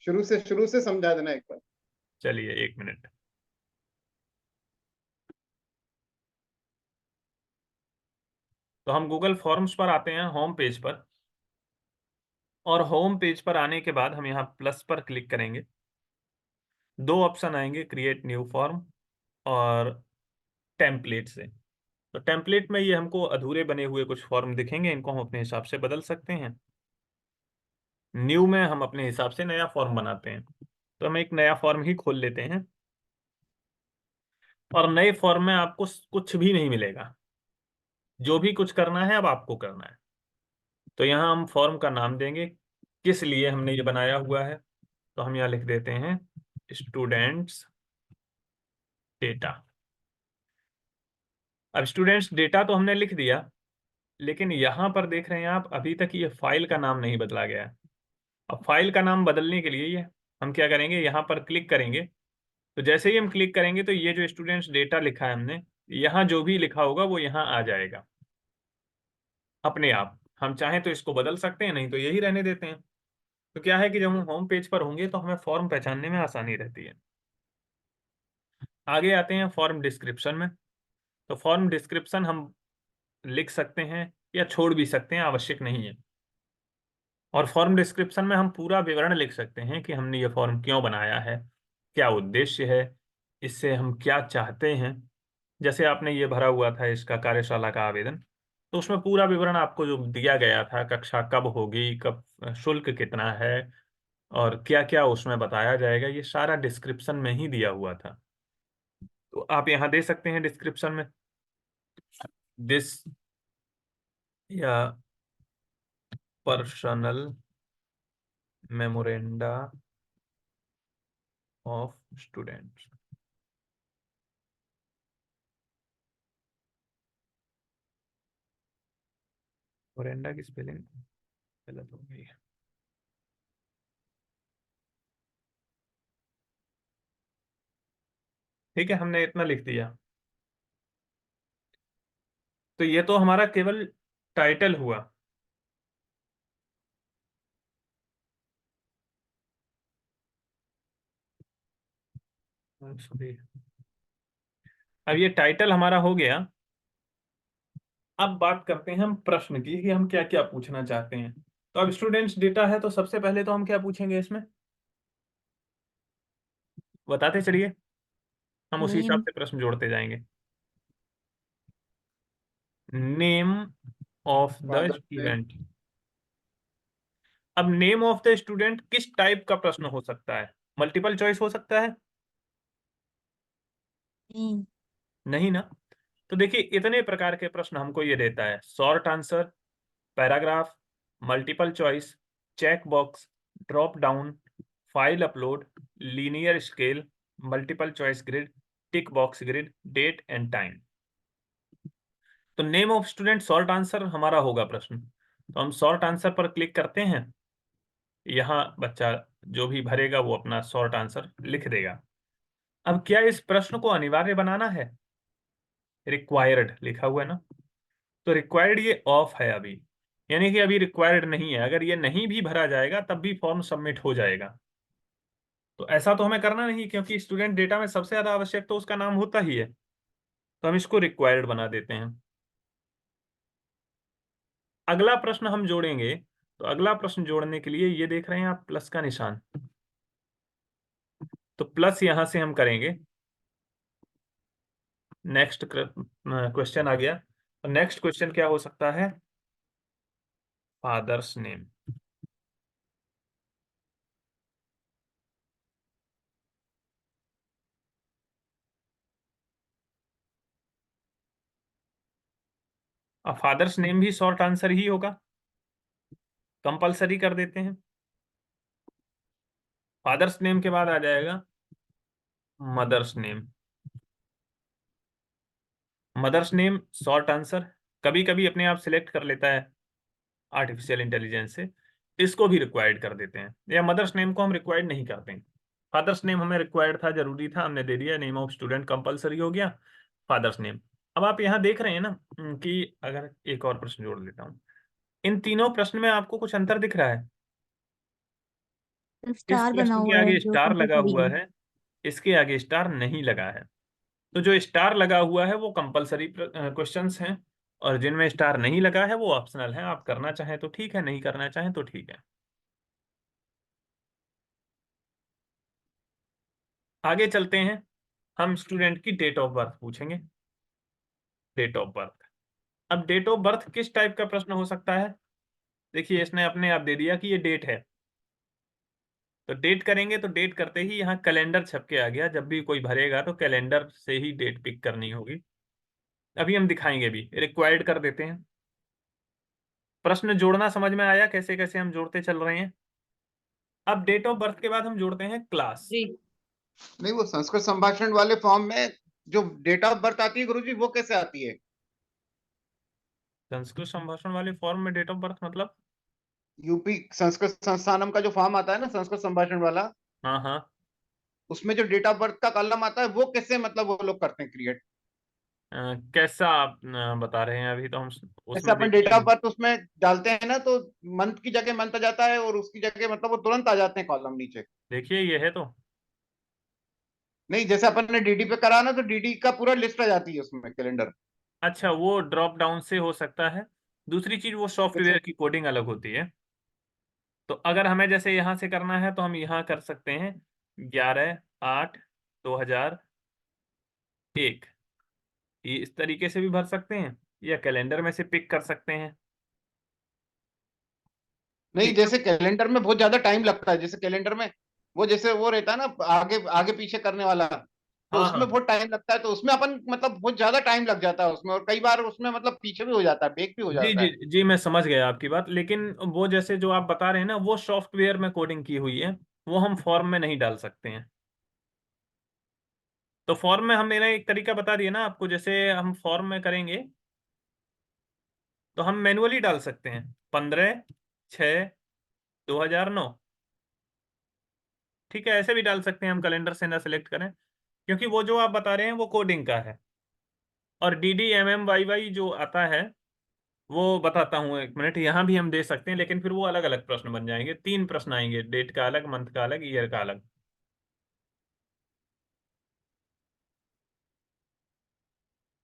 शुरू से समझा देना एक बार। चलिए 1 मिनट। तो हम गूगल फॉर्म्स पर आते हैं, होम पेज पर, और होम पेज पर आने के बाद हम यहाँ प्लस पर क्लिक करेंगे। दो ऑप्शन आएंगे, क्रिएट न्यू फॉर्म और टेम्पलेट से। तो टेम्पलेट में ये हमको अधूरे बने हुए कुछ फॉर्म दिखेंगे, इनको हम अपने हिसाब से बदल सकते हैं। न्यू में हम अपने हिसाब से नया फॉर्म बनाते हैं। तो हम एक नया फॉर्म ही खोल लेते हैं, और नए फॉर्म में आपको कुछ भी नहीं मिलेगा। जो भी कुछ करना है अब आपको करना है। तो यहाँ हम फॉर्म का नाम देंगे, किस लिए हमने ये बनाया हुआ है। तो हम यहाँ लिख देते हैं स्टूडेंट्स डेटा। अब स्टूडेंट्स डेटा तो हमने लिख दिया, लेकिन यहाँ पर देख रहे हैं आप, अभी तक ये फाइल का नाम नहीं बदला गया है। अब फाइल का नाम बदलने के लिए ये हम क्या करेंगे, यहाँ पर क्लिक करेंगे। तो जैसे ही हम क्लिक करेंगे तो ये जो स्टूडेंट्स डेटा लिखा है हमने, यहाँ जो भी लिखा होगा वो यहाँ आ जाएगा अपने आप। हम चाहें तो इसको बदल सकते हैं, नहीं तो यही रहने देते हैं। तो क्या है कि जब हम होम पेज पर होंगे तो हमें फॉर्म पहचानने में आसानी रहती है। आगे आते हैं फॉर्म डिस्क्रिप्शन में। तो फॉर्म डिस्क्रिप्शन हम लिख सकते हैं या छोड़ भी सकते हैं, आवश्यक नहीं है। और फॉर्म डिस्क्रिप्शन में हम पूरा विवरण लिख सकते हैं कि हमने ये फॉर्म क्यों बनाया है, क्या उद्देश्य है, इससे हम क्या चाहते हैं। जैसे आपने ये भरा हुआ था इसका कार्यशाला का आवेदन, तो उसमें पूरा विवरण आपको जो दिया गया था, कक्षा कब होगी, कब, शुल्क कितना है, और क्या क्या उसमें बताया जाएगा, ये सारा डिस्क्रिप्शन में ही दिया हुआ था। तो आप यहाँ दे सकते हैं डिस्क्रिप्शन में दिस, या पर्सनल मेमोरेंडा ऑफ स्टूडेंट्स। मोरेंडा की स्पेलिंग गलत हो गई है। ठीक है, हमने इतना लिख दिया। तो ये तो हमारा केवल टाइटल हुआ। सॉरी, अब ये टाइटल हमारा हो गया। अब बात करते हैं हम प्रश्न की कि हम क्या क्या पूछना चाहते हैं। तो अब स्टूडेंट्स डेटा है, तो सबसे पहले तो हम क्या पूछेंगे इसमें, बताते चलिए। हम उसी हिसाब नेम। से प्रश्न जोड़ते जाएंगे। Name of the father name. Student. अब नेम ऑफ द स्टूडेंट किस टाइप का प्रश्न हो सकता है, मल्टीपल चॉइस हो सकता है? नहीं। नहीं ना। तो देखिए, इतने प्रकार के प्रश्न हमको ये देता है, short answer, paragraph, multiple choice, check box, drop down, file upload, linear scale, multiple choice grid, tick box grid, date and time. तो name of student short answer हमारा होगा प्रश्न। तो हम शॉर्ट आंसर पर क्लिक करते हैं। यहाँ बच्चा जो भी भरेगा वो अपना शॉर्ट आंसर लिख देगा। अब क्या इस प्रश्न को अनिवार्य बनाना है? रिक्वायर्ड लिखा हुआ है ना। तो रिक्वायर्ड ये ऑफ है अभी, यानी कि अभी रिक्वायर्ड नहीं है। अगर ये नहीं भी भरा जाएगा तब भी फॉर्म सबमिट हो जाएगा। तो ऐसा तो हमें करना नहीं, क्योंकि स्टूडेंट डेटा में सबसे ज्यादा आवश्यक तो उसका नाम होता ही है। तो हम इसको रिक्वायर्ड बना देते हैं। अगला प्रश्न हम जोड़ेंगे। तो अगला प्रश्न जोड़ने के लिए ये देख रहे हैं आप प्लस का निशान, तो प्लस यहां से हम करेंगे। नेक्स्ट क्वेश्चन आ गया। तो नेक्स्ट क्वेश्चन क्या हो सकता है? Father's name. अब फादर्स नेम भी शॉर्ट आंसर ही होगा, कंपलसरी कर देते हैं। फादर्स नेम के बाद आ जाएगा mother's name. Mother's name short answer कभी कभी अपने आप सिलेक्ट कर लेता है आर्टिफिशियल इंटेलिजेंस से, इसको भी रिक्वायर्ड कर देते हैं, या मदर्स नेम को हम रिक्वायर्ड नहीं करते हैं। फादर्स नेम हमें रिक्वायर्ड था, जरूरी था, हमने दे दिया। नेम ऑफ स्टूडेंट कंपलसरी हो गया, फादर्स नेम। अब आप यहाँ देख रहे हैं ना कि अगर एक और प्रश्न जोड़ लेता हूँ, इन तीनों प्रश्न में आपको कुछ अंतर दिख रहा है? इस स्टार बना प्रश्न के हुआ है आगे जो स्टार लगा कंपलसरी हुआ है। है, इसके आगे स्टार नहीं लगा है। तो जो स्टार लगा हुआ है वो कंपलसरी क्वेश्चंस हैं, और जिनमें स्टार नहीं लगा है वो ऑप्शनल है। आप करना चाहें तो ठीक है, नहीं करना चाहें तो ठीक है। आगे चलते हैं, हम स्टूडेंट की डेट ऑफ बर्थ पूछेंगे। Date of birth. अब डेट ऑफ बर्थ किस टाइप का प्रश्न हो सकता है? देखिए, इसने अपने आप दे दिया कि ये डेट है, तो डेट करेंगे, तो डेट करते ही यहाँ कैलेंडर छप के आ गया। जब भी कोई भरेगा तो कैलेंडर से ही डेट पिक करनी होगी। अभी हम दिखाएंगे भी, रिक्वायर्ड कर देते हैं। प्रश्न जोड़ना समझ में आया कैसे कैसे हम जोड़ते चल रहे हैं? अब डेट ऑफ बर्थ के बाद हम जोड़ते हैं क्लास। जी। नहीं, वो संस्कृत संभाषण वाले फॉर्म में जो डेट ऑफ बर्थ आती है गुरुजी, वो कैसे आती है? संस्कृत संभाषण वाले फॉर्म में डेट ऑफ बर्थ मतलब? यूपी संस्कृत संस्थानम का जो फॉर्म आता है ना, संस्कृत संभाषण वाला, हाँ हाँ। उसमें जो डेट ऑफ बर्थ का कॉलम आता है, वो कैसे मतलब वो लोग करते हैं क्रिएट? कैसा आप बता रहे हैं? अभी तो हम जैसे उसमें अपन डेट देखिए। ऑफ बर्थ उसमें डालते हैं ना, तो मंथ की जगह मंथ आ जाता है, और उसकी जगह मतलब वो तुरंत आ जाते हैं कॉलम नीचे। देखिए ये है तो। नहीं, जैसे अपन ने डीडी पे करा ना, तो डीडी का पूरा लिस्ट आ जाती है उसमें, कैलेंडर। अच्छा, वो ड्रॉप डाउन से हो सकता है। दूसरी चीज, वो जैसे सॉफ्टवेयर की कोडिंग अलग होती है। तो अगर हमें जैसे यहाँ से करना है तो हम यहाँ कर सकते हैं 11/8/2001। ये इस तरीके से भी भर सकते हैं, या कैलेंडर में से पिक कर सकते हैं। नहीं, ठीक है। जैसे कैलेंडर में बहुत ज्यादा टाइम लगता है, जैसे कैलेंडर में वो जैसे वो रहता है ना, आगे आगे पीछे करने वाला, तो हाँ उसमें हाँ। बहुत टाइम लगता है, तो उसमें अपन मतलब बहुत ज्यादा टाइम लग जाता है उसमें, और कई बार उसमें मतलब पीछे भी हो जाता है, ब्रेक भी हो जी जाता जी है। जी, मैं समझ गया आपकी बात, लेकिन वो जैसे जो आप बता रहे हैं ना, वो सॉफ्टवेयर में कोडिंग की हुई है, वो हम फॉर्म में नहीं डाल सकते हैं। तो फॉर्म में हम, मैंने एक तरीका बता दिया ना आपको, जैसे हम फॉर्म में करेंगे तो हम मैनुअली डाल सकते हैं 15/6/2009। ठीक है, ऐसे भी डाल सकते हैं हम, कैलेंडर से ना सेलेक्ट करें, क्योंकि वो जो आप बता रहे हैं वो कोडिंग का है। और DDMMYY जो आता है, वो बताता हूँ, एक मिनट। यहाँ भी हम दे सकते हैं, लेकिन फिर वो अलग अलग प्रश्न बन जाएंगे। 3 प्रश्न आएंगे, डेट का अलग, मंथ का अलग, ईयर का अलग।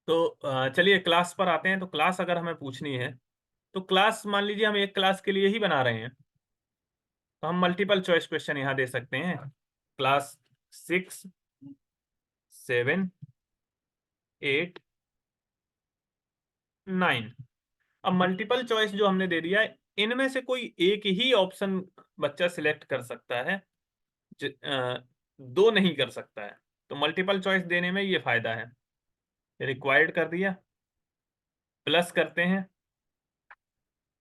तो चलिए क्लास पर आते हैं। तो क्लास अगर हमें पूछनी है, तो क्लास मान लीजिए हम एक क्लास के लिए ही बना रहे हैं, तो हम मल्टीपल चॉइस क्वेश्चन यहाँ दे सकते हैं। क्लास 6, 7, 8, 9। अब मल्टीपल चॉइस जो हमने दे दिया है, इनमें से कोई एक ही ऑप्शन बच्चा सिलेक्ट कर सकता है, दो नहीं कर सकता है। तो मल्टीपल चॉइस देने में ये फायदा है। रिक्वायर्ड कर दिया, प्लस करते हैं,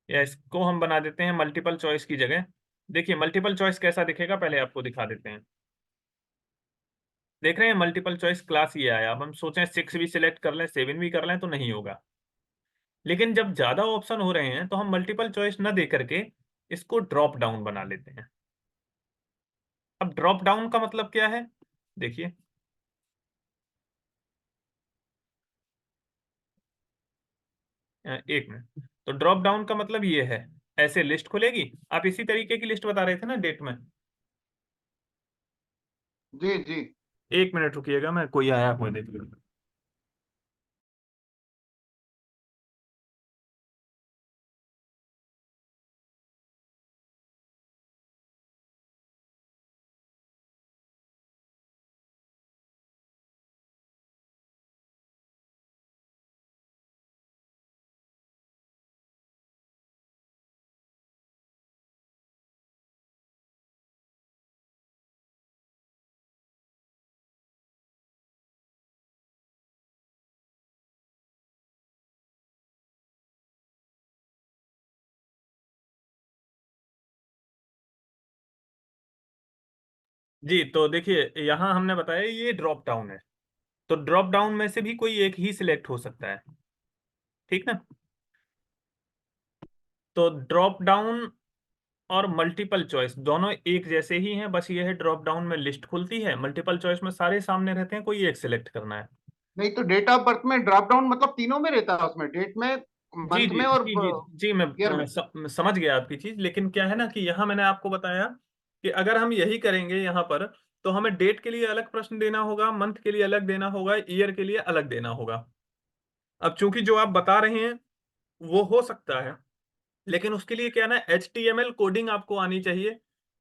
या इसको हम बना देते हैं मल्टीपल चॉइस की जगह। देखिए मल्टीपल चॉइस कैसा दिखेगा, पहले आपको दिखा देते हैं। देख रहे हैं मल्टीपल चॉइस क्लास ये आया। अब हम सोचें 6 भी सिलेक्ट कर लें, 7 भी कर लें, तो नहीं होगा। लेकिन जब ज्यादा ऑप्शन हो रहे हैं तो हम मल्टीपल चॉइस न दे करके इसको ड्रॉप डाउन बना लेते हैं। अब ड्रॉप डाउन का मतलब क्या है, देखिए। एक मिनट। तो ड्रॉप डाउन का मतलब ये है, ऐसे लिस्ट खुलेगी। आप इसी तरीके की लिस्ट बता रहे थे ना डेट में? जी जी। एक मिनट रुकिएगा, मैं कोई आया हुआ देख लूँ। जी, तो देखिए यहाँ हमने बताया ये ड्रॉप डाउन है। तो ड्रॉप डाउन में से भी कोई एक ही सिलेक्ट हो सकता है, ठीक ना? तो ड्रॉप डाउन और मल्टीपल चॉइस दोनों एक जैसे ही हैं, बस ये है ड्रॉप डाउन में लिस्ट खुलती है, मल्टीपल चॉइस में सारे सामने रहते हैं, कोई एक सिलेक्ट करना है। नहीं, तो डेट ऑफ बर्थ में ड्रॉप डाउन मतलब तीनों में रहता है, उसमें डेट में, जी मंथ जी में और जी जी जी, मैं ईयर में। समझ गया आपकी चीज, लेकिन क्या है ना कि यहाँ मैंने आपको बताया कि अगर हम यही करेंगे यहाँ पर, तो हमें डेट के लिए अलग प्रश्न देना होगा, मंथ के लिए अलग देना होगा, ईयर के लिए अलग देना होगा। अब चूंकि जो आप बता रहे हैं वो हो सकता है, लेकिन उसके लिए क्या है ना, HTML कोडिंग आपको आनी चाहिए,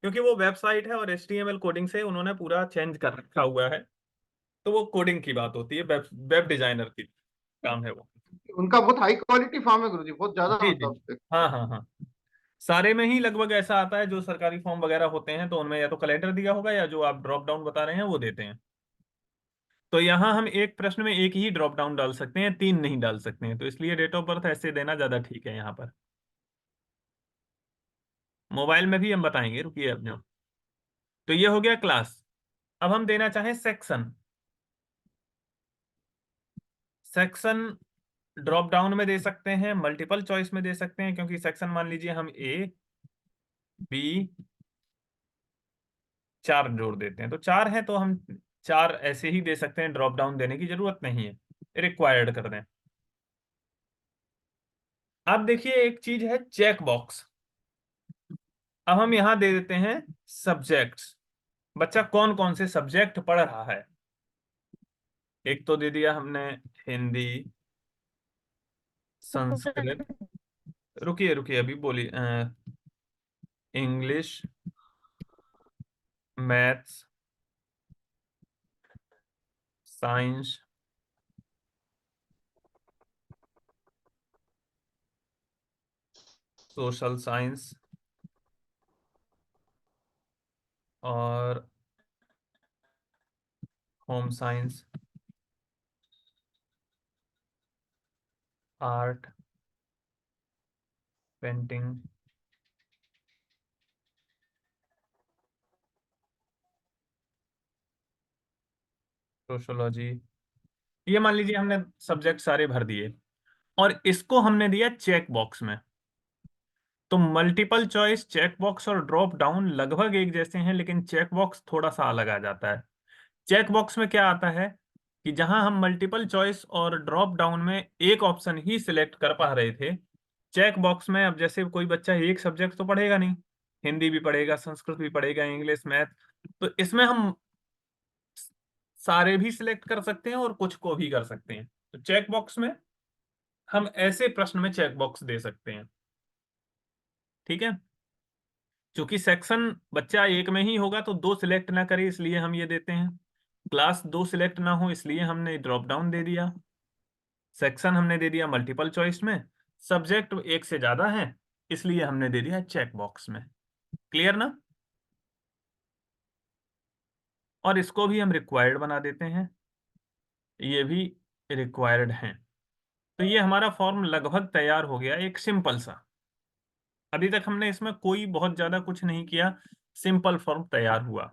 क्योंकि वो वेबसाइट है और HTML कोडिंग से उन्होंने पूरा चेंज कर रखा हुआ है। तो वो कोडिंग की बात होती है, वेब डिजाइनर की काम है वो। उनका बहुत हाई क्वालिटी फॉर्म है गुरुजी, बहुत ज्यादा जी जी। मतलब उसपे। हाँ हाँ हाँ। सारे में ही लगभग ऐसा आता है, जो सरकारी फॉर्म वगैरह होते हैं तो उनमें या तो कलेक्टर दिया होगा, या जो आप ड्रॉप डाउन बता रहे हैं वो देते हैं। तो यहाँ हम एक प्रश्न में एक ही ड्रॉप डाउन डाल सकते हैं, 3 नहीं डाल सकते हैं, तो इसलिए डेट ऑफ बर्थ ऐसे देना ज्यादा ठीक है यहाँ पर। मोबाइल में भी हम बताएंगे, रुकिए अब जो। तो ये हो गया क्लास। अब हम देना चाहें सेक्शन। सेक्शन ड्रॉप डाउन में दे सकते हैं, मल्टीपल चॉइस में दे सकते हैं, क्योंकि सेक्शन मान लीजिए हम A B 4 जोड़ देते हैं, तो 4 है तो हम 4 ऐसे ही दे सकते हैं, ड्रॉप डाउन देने की जरूरत नहीं है, रिक्वायर्ड कर दें। अब देखिए एक चीज है चेक बॉक्स। अब हम यहां दे देते हैं सब्जेक्ट्स, बच्चा कौन कौन से सब्जेक्ट पढ़ रहा है। एक तो दे दिया हमने हिंदी, संस्कृत, रुकिए रुकिए अभी बोली, English, maths, science, social science, और home science, art, painting, sociology. ये मान लीजिए हमने सब्जेक्ट सारे भर दिए, और इसको हमने दिया चेक बॉक्स में। तो मल्टीपल चॉइस, चेक बॉक्स और ड्रॉप डाउन लगभग एक जैसे हैं, लेकिन चेक बॉक्स थोड़ा सा अलग आ जाता है। चेक बॉक्स में क्या आता है कि जहां हम मल्टीपल चॉइस और ड्रॉप डाउन में एक ऑप्शन ही सिलेक्ट कर पा रहे थे, चेक बॉक्स में अब जैसे कोई बच्चा एक सब्जेक्ट तो पढ़ेगा नहीं, हिंदी भी पढ़ेगा, संस्कृत भी पढ़ेगा, इंग्लिश, मैथ, तो इसमें हम सारे भी सिलेक्ट कर सकते हैं और कुछ को भी कर सकते हैं। तो चेक बॉक्स में हम ऐसे प्रश्न में चेक बॉक्स दे सकते हैं। ठीक है। क्योंकि सेक्शन बच्चा एक में ही होगा तो दो सिलेक्ट ना करे, इसलिए हम ये देते हैं। क्लास दो सिलेक्ट ना हो, इसलिए हमने ड्रॉप डाउन दे दिया। सेक्शन हमने दे दिया मल्टीपल चॉइस में। सब्जेक्ट एक से ज्यादा है, इसलिए हमने दे दिया चेक बॉक्स में। क्लियर ना। और इसको भी हम रिक्वायर्ड बना देते हैं, ये भी रिक्वायर्ड हैं। तो ये हमारा फॉर्म लगभग तैयार हो गया, एक सिंपल सा। अभी तक हमने इसमें कोई बहुत ज्यादा कुछ नहीं किया, सिंपल फॉर्म तैयार हुआ।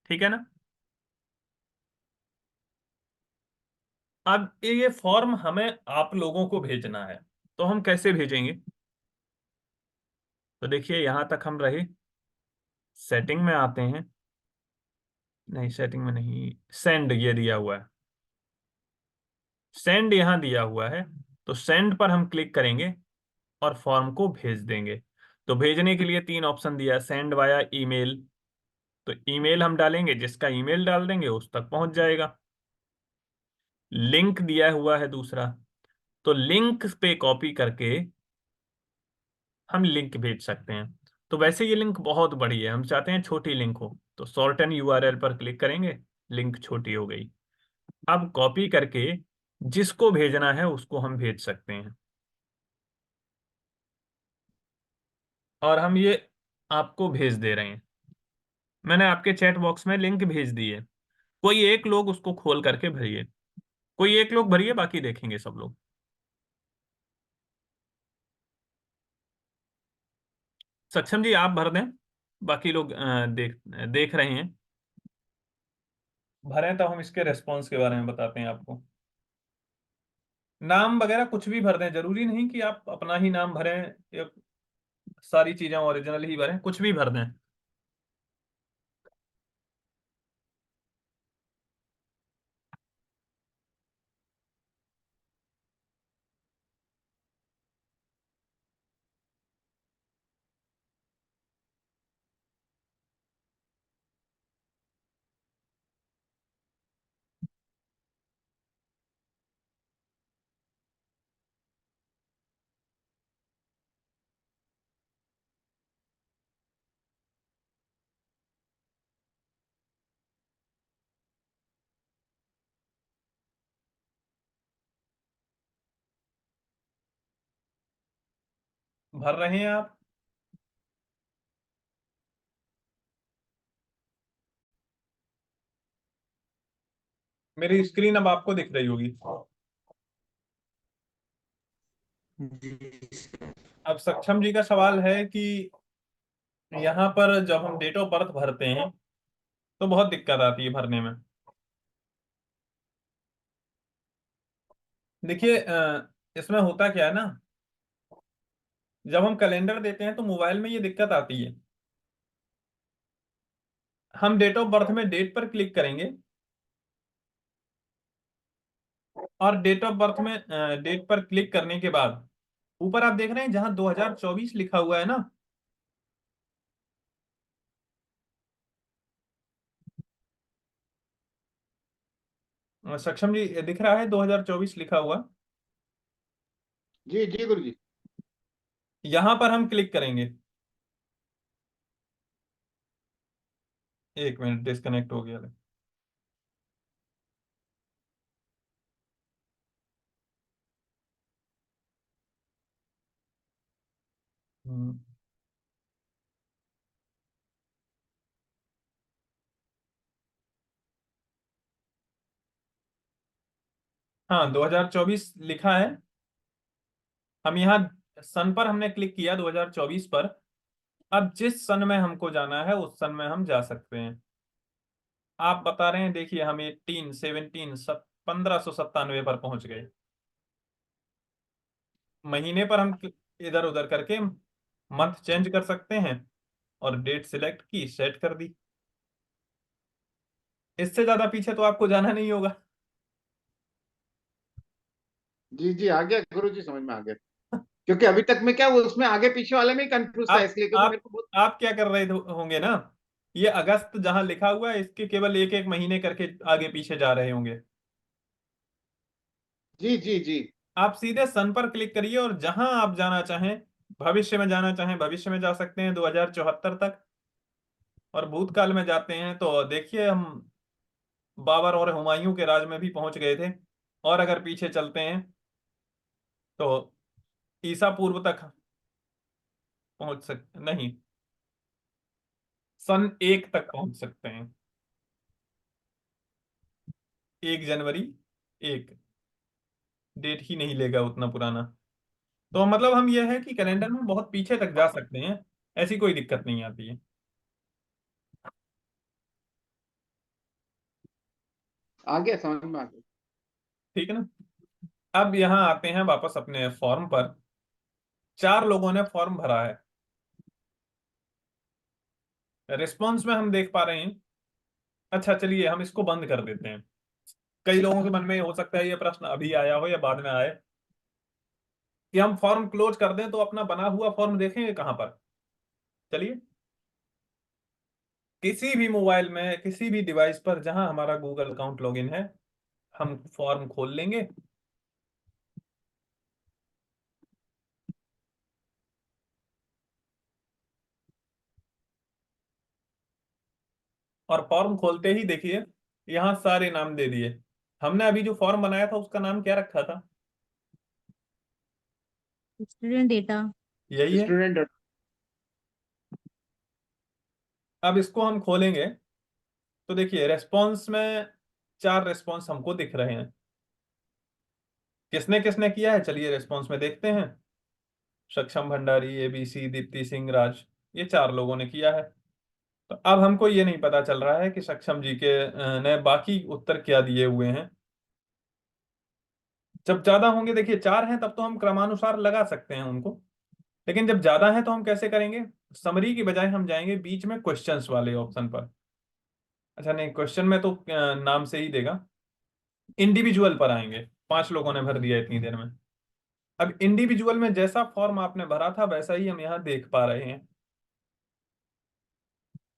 ठीक है ना। अब ये फॉर्म हमें आप लोगों को भेजना है, तो हम कैसे भेजेंगे। तो देखिए यहां तक हम रहे, सेटिंग में आते हैं, नहीं सेटिंग में नहीं, सेंड ये दिया हुआ है, सेंड यहां दिया हुआ है। तो सेंड पर हम क्लिक करेंगे और फॉर्म को भेज देंगे। तो भेजने के लिए 3 ऑप्शन दिया, सेंड वाया ईमेल। तो ईमेल हम डालेंगे, जिसका ईमेल डाल देंगे उस तक पहुंच जाएगा। लिंक दिया हुआ है दूसरा, तो लिंक पे कॉपी करके हम लिंक भेज सकते हैं। तो वैसे ये लिंक बहुत बड़ी है, हम चाहते हैं छोटी लिंक हो, तो शॉर्टन URL पर क्लिक करेंगे, लिंक छोटी हो गई। अब कॉपी करके जिसको भेजना है उसको हम भेज सकते हैं। और हम ये आपको भेज दे रहे हैं, मैंने आपके चैट बॉक्स में लिंक भेज दी है। कोई एक लोग उसको खोल करके भरिए, कोई एक लोग भरिए, बाकी देखेंगे सब लोग। सक्षम जी आप भर दें, बाकी लोग देख देख रहे हैं। भरें तो हम इसके रेस्पॉन्स के बारे में बताते हैं आपको। नाम वगैरह कुछ भी भर दें, जरूरी नहीं कि आप अपना ही नाम भरें या सारी चीजें ओरिजिनल ही भरें, कुछ भी भर दें। भर रहे हैं आप? मेरी स्क्रीन अब आपको दिख रही होगी। अब सक्षम जी का सवाल है कि यहाँ पर जब हम डेट ऑफ बर्थ भरते हैं तो बहुत दिक्कत आती है भरने में। देखिए इसमें होता क्या है ना, जब हम कैलेंडर देते हैं तो मोबाइल में ये दिक्कत आती है। हम डेट ऑफ बर्थ में डेट पर क्लिक करेंगे और डेट ऑफ बर्थ में डेट पर क्लिक करने के बाद ऊपर आप देख रहे हैं जहां 2024 लिखा हुआ है ना, सक्षम जी दिख रहा है 2024 लिखा हुआ। जी जी गुरु जी। यहां पर हम क्लिक करेंगे। एक मिनट, डिस्कनेक्ट हो गया। हम्म, हाँ 2024 लिखा है। हम यहाँ सन पर हमने क्लिक किया 2024 पर। अब जिस सन में हमको जाना है उस सन में हम जा सकते हैं। आप बता रहे हैं, देखिए हम 1597 पर पहुंच गए। महीने पर हम इधर उधर करके मंथ चेंज कर सकते हैं और डेट सिलेक्ट की, सेट कर दी। इससे ज्यादा पीछे तो आपको जाना नहीं होगा। जी जी आ गया गुरु जी, समझ में आ गया। क्योंकि अभी तक मैं क्या वो उसमें आगे पीछे वाले में ही कंफ्यूज था, आप इसलिए क्योंकि आप मेरे को बहुत। आप क्या कर रहे होंगे ना, ये अगस्त जहां लिखा हुआ है इसके केवल एक एक महीने करके आगे पीछे जा रहे होंगे। जी जी जी। आप सीधे सन पर क्लिक करिए और जहां आप जाना चाहें, भविष्य में जाना चाहें भविष्य में जा सकते हैं 2074 तक। और भूतकाल में जाते हैं तो देखिए हम बाबर और हुमायूं के राज में भी पहुंच गए थे। और अगर पीछे चलते हैं तो ईसा पूर्व तक पहुंच सकते नहीं, सन 1 तक पहुंच सकते हैं। 1 जनवरी 1, डेट ही नहीं लेगा उतना पुराना। तो मतलब हम ये है कि कैलेंडर में बहुत पीछे तक जा सकते हैं, ऐसी कोई दिक्कत नहीं आती है। आ गया, समझ में आ गया। ठीक है ना। अब यहाँ आते हैं वापस अपने फॉर्म पर। 4 लोगों ने फॉर्म भरा है। रिस्पॉन्स में हम देख पा रहे हैं। अच्छा चलिए हम इसको बंद कर देते हैं। कई लोगों के मन में हो सकता है ये प्रश्न अभी आया हो या बाद में आए कि हम फॉर्म क्लोज कर दें तो अपना बना हुआ फॉर्म देखेंगे कहाँ पर। चलिए, किसी भी मोबाइल में किसी भी डिवाइस पर जहां हमारा गूगल अकाउंट लॉगिन है, हम फॉर्म खोल लेंगे। और फॉर्म खोलते ही देखिए यहाँ सारे नाम दे दिए। हमने अभी जो फॉर्म बनाया था उसका नाम क्या रखा था? Student data. यही है। स्टूडेंट। अब इसको हम खोलेंगे तो देखिए रेस्पॉन्स में 4 रेस्पॉन्स हमको दिख रहे हैं। किसने किसने किया है चलिए रेस्पॉन्स में देखते हैं। सक्षम भंडारी, एबीसी, दीप्ति सिंह, राज, ये 4 लोगों ने किया है। तो अब हमको ये नहीं पता चल रहा है कि सक्षम जी के ने बाकी उत्तर क्या दिए हुए हैं। जब ज्यादा होंगे, देखिए 4 हैं तब तो हम क्रमानुसार लगा सकते हैं उनको। लेकिन जब ज्यादा है तो हम कैसे करेंगे? समरी की बजाय हम जाएंगे बीच में क्वेश्चंस वाले ऑप्शन पर। अच्छा नहीं, क्वेश्चन में तो नाम से ही देगा। इंडिविजुअल पर आएंगे। 5 लोगों ने भर दिया इतनी देर में। अब इंडिविजुअल में जैसा फॉर्म आपने भरा था वैसा ही हम यहाँ देख पा रहे हैं।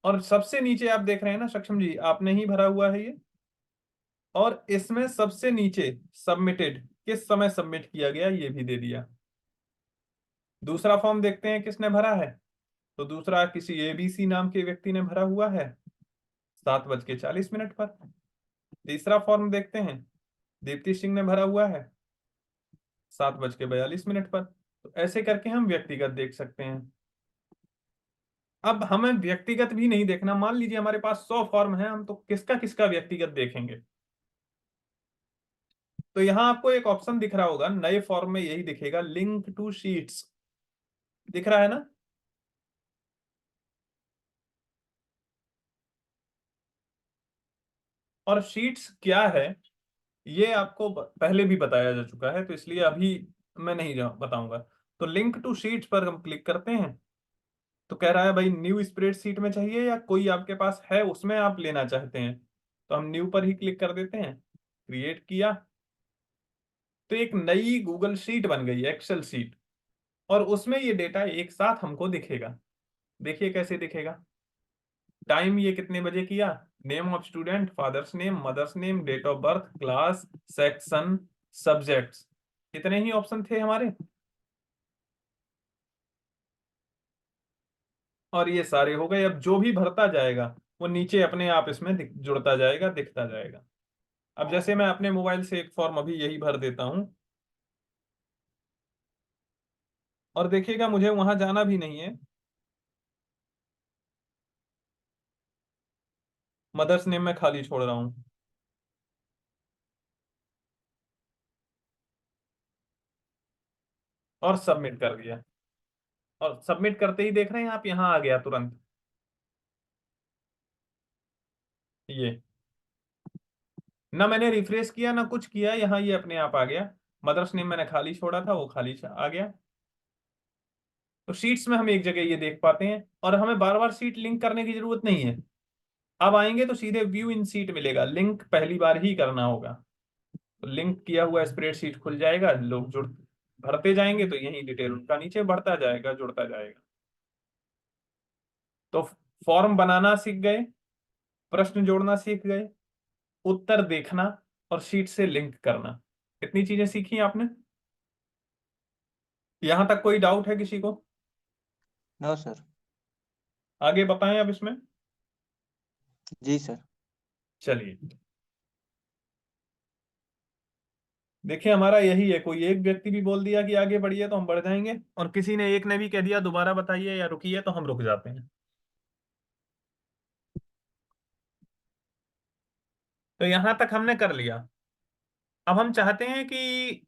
और सबसे नीचे आप देख रहे हैं ना सक्षम जी, आपने ही भरा हुआ है ये। और इसमें सबसे नीचे सबमिटेड, किस समय सबमिट किया गया ये भी दे दिया। दूसरा फॉर्म देखते हैं किसने भरा है। तो दूसरा किसी एबीसी नाम के व्यक्ति ने भरा हुआ है 7:40 पर। तीसरा फॉर्म देखते हैं, दीप्ति सिंह ने भरा हुआ है 7:42 पर। तो ऐसे करके हम व्यक्तिगत देख सकते हैं। अब हमें व्यक्तिगत भी नहीं देखना, मान लीजिए हमारे पास 100 फॉर्म है, हम तो किसका किसका व्यक्तिगत देखेंगे। तो यहां आपको एक ऑप्शन दिख रहा होगा, नए फॉर्म में यही दिखेगा, लिंक टू शीट्स, दिख रहा है ना। और शीट्स क्या है ये आपको पहले भी बताया जा चुका है, तो इसलिए अभी मैं नहीं बताऊंगा। तो लिंक टू शीट्स पर हम क्लिक करते हैं, तो कह रहा है भाई न्यू स्प्रेडशीट में चाहिए या कोई आपके पास है उसमें आप लेना चाहते हैं। तो हम न्यू पर ही क्लिक कर देते हैं, क्रिएट किया, तो एक नई गूगल शीट बन गई, एक्सेल शीट। और उसमें ये डेटा एक साथ हमको दिखेगा। देखिए कैसे दिखेगा। टाइम ये कितने बजे किया, name of student, father's name, mother's name, date of birth, class, section, subjects, इतने ही ऑप्शन थे हमारे। और ये सारे हो गए। अब जो भी भरता जाएगा वो नीचे अपने आप इसमें जुड़ता जाएगा, दिखता जाएगा। अब जैसे मैं अपने मोबाइल से एक फॉर्म अभी यही भर देता हूं, और देखिएगा मुझे वहां जाना भी नहीं है। मदर्स नेम में खाली छोड़ रहा हूं, और सबमिट कर दिया। और सबमिट करते ही देख रहे हैं आप, यहाँ आ गया तुरंत ये, ना मैंने रिफ्रेश किया ना कुछ किया, यहाँ ये अपने आप आ गया। मदर्स नेम मैंने खाली छोड़ा था, वो खाली आ गया। तो शीट्स में हम एक जगह ये देख पाते हैं, और हमें बार बार शीट लिंक करने की जरूरत नहीं है। अब आएंगे तो सीधे व्यू इन सीट मिलेगा, लिंक पहली बार ही करना होगा। तो लिंक किया हुआ स्प्रेडशीट खुल जाएगा, लोग जुड़ भरते जाएंगे तो यही डिटेल उनका नीचे बढ़ता जाएगा, जुड़ता जाएगा। तो फॉर्म बनाना सीख गए, प्रश्न जोड़ना सीख गए, उत्तर देखना, और शीट से लिंक करना, इतनी चीजें सीखी आपने। यहां तक कोई डाउट है किसी को? No sir. आगे बताएं अब इसमें। जी सर। चलिए देखिए, हमारा यही है, कोई एक व्यक्ति भी बोल दिया कि आगे बढ़िए तो हम बढ़ जाएंगे, और किसी ने एक ने भी कह दिया दोबारा बताइए या रुकिए तो हम रुक जाते हैं। तो यहां तक हमने कर लिया। अब हम चाहते हैं कि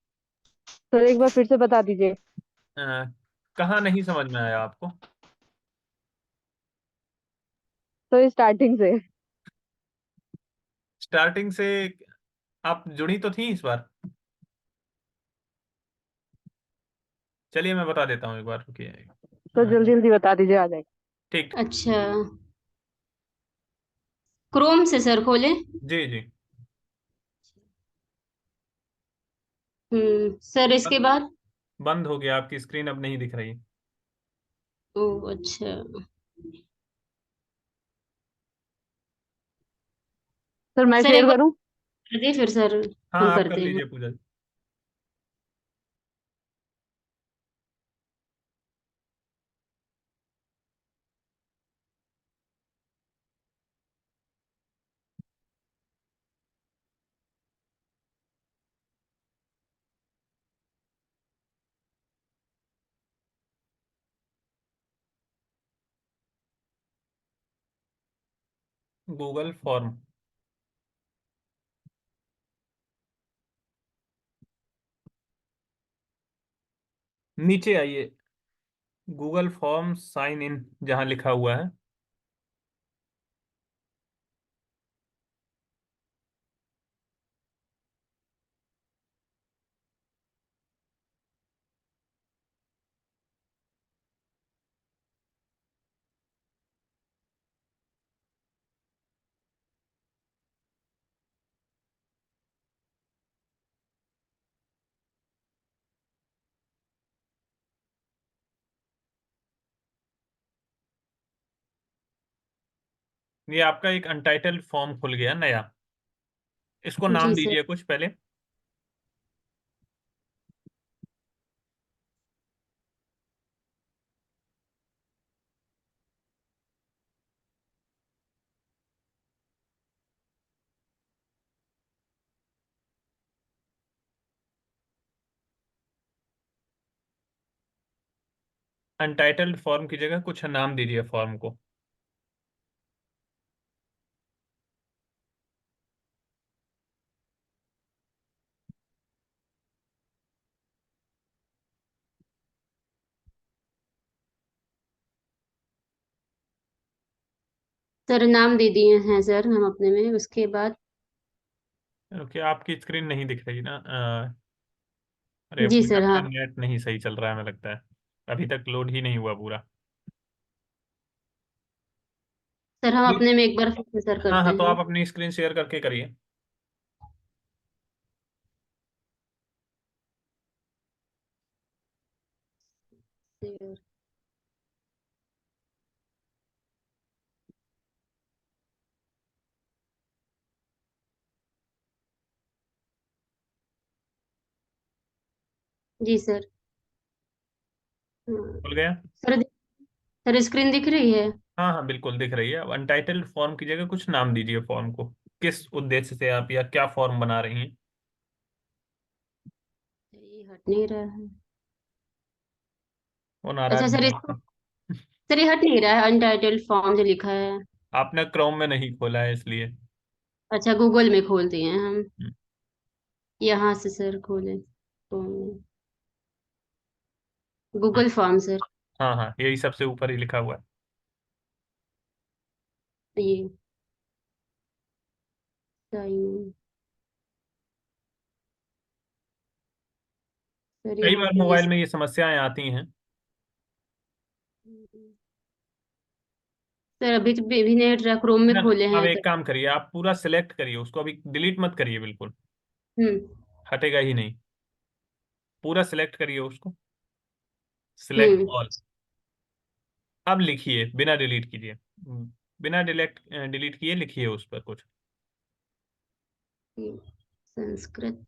सर एक बार फिर से बता दीजिए। अ, कहाँ नहीं समझ में आया आपको? तो स्टार्टिंग से। स्टार्टिंग से। आप जुड़ी तो थी इस बार। चलिए मैं बता देता हूँ एक बार, रुकिए। तो जल्दी जल्दी बता दीजिए, आ जाएगा। ठीक। अच्छा, क्रोम से सर खोलें। जी जी। सर इसके बंद बाद। बंद हो गया, आपकी स्क्रीन अब नहीं दिख रही। ओ अच्छा। सर मैं सर एक शेयर बार करूं? कर दे फिर सर। हाँ हम आप कर करते हैं। लीजिए पूजा। Google form. नीचे आइए, गूगल फॉर्म साइन इन जहां लिखा हुआ है। ये आपका एक अनटाइटल्ड फॉर्म खुल गया नया। इसको नाम जी सर। दीजिए कुछ पहले। अनटाइटल्ड फॉर्म की जगह कुछ नाम दीजिए फॉर्म को। सर नाम दे दिए हैं सर हम अपने में, उसके बाद। ओके, आपकी स्क्रीन नहीं दिख रही ना? अरे जी पूजा, सर, मेरा हाँ। नेट नहीं सही चल रहा है, हमें लगता है अभी तक लोड ही नहीं हुआ पूरा। सर हम ठीक। अपने में एक बार फिर से सर हाँ करते हाँ, तो हैं। आप अपनी स्क्रीन शेयर करके करिए। शेयर। जी सर। हाँ। खुल गया? सर, सर स्क्रीन दिख रही है? हाँ हाँ, बिल्कुल दिख रही है। अब अनटाइटल्ड फॉर्म की जगह कुछ नाम दीजिए फॉर्म को। किस उद्देश्य से आप या क्या फॉर्म बना रही हैं? ये हट नहीं रहा है। वो नाराज अच्छा नहीं सर, इसको, होगा। सर ये हट नहीं रहा है अनटाइटल्ड फॉर्म जो लिखा है। आपने क्रोम में नहीं खोला है इसलिए। अच्छा, गूगल में खोल दिए हैं हम। हम्म, यहाँ से सर खोले तो हम्म। Google form sir. हाँ हाँ, यही सबसे ऊपर ही लिखा हुआ है। ये साइन। सर कई यहाँ बार पे ये। मोबाइल में ये समस्याएं आती हैं। सर अभी तो भी नहीं हट रहा, क्रोम में ना, खोले अब हैं एक सर। काम करिए, आप पूरा सिलेक्ट करिए उसको, अभी डिलीट मत करिए बिल्कुल। हम्म। हटेगा ही नहीं। पूरा सिलेक्ट करिए उसको। सिलेक्ट हम्म। ऑल। अब लिखिए बिना डिलीट कीजिए। बिना डिलीट डिलीट किए लिखिए उस पर कुछ। ये संस्कृत,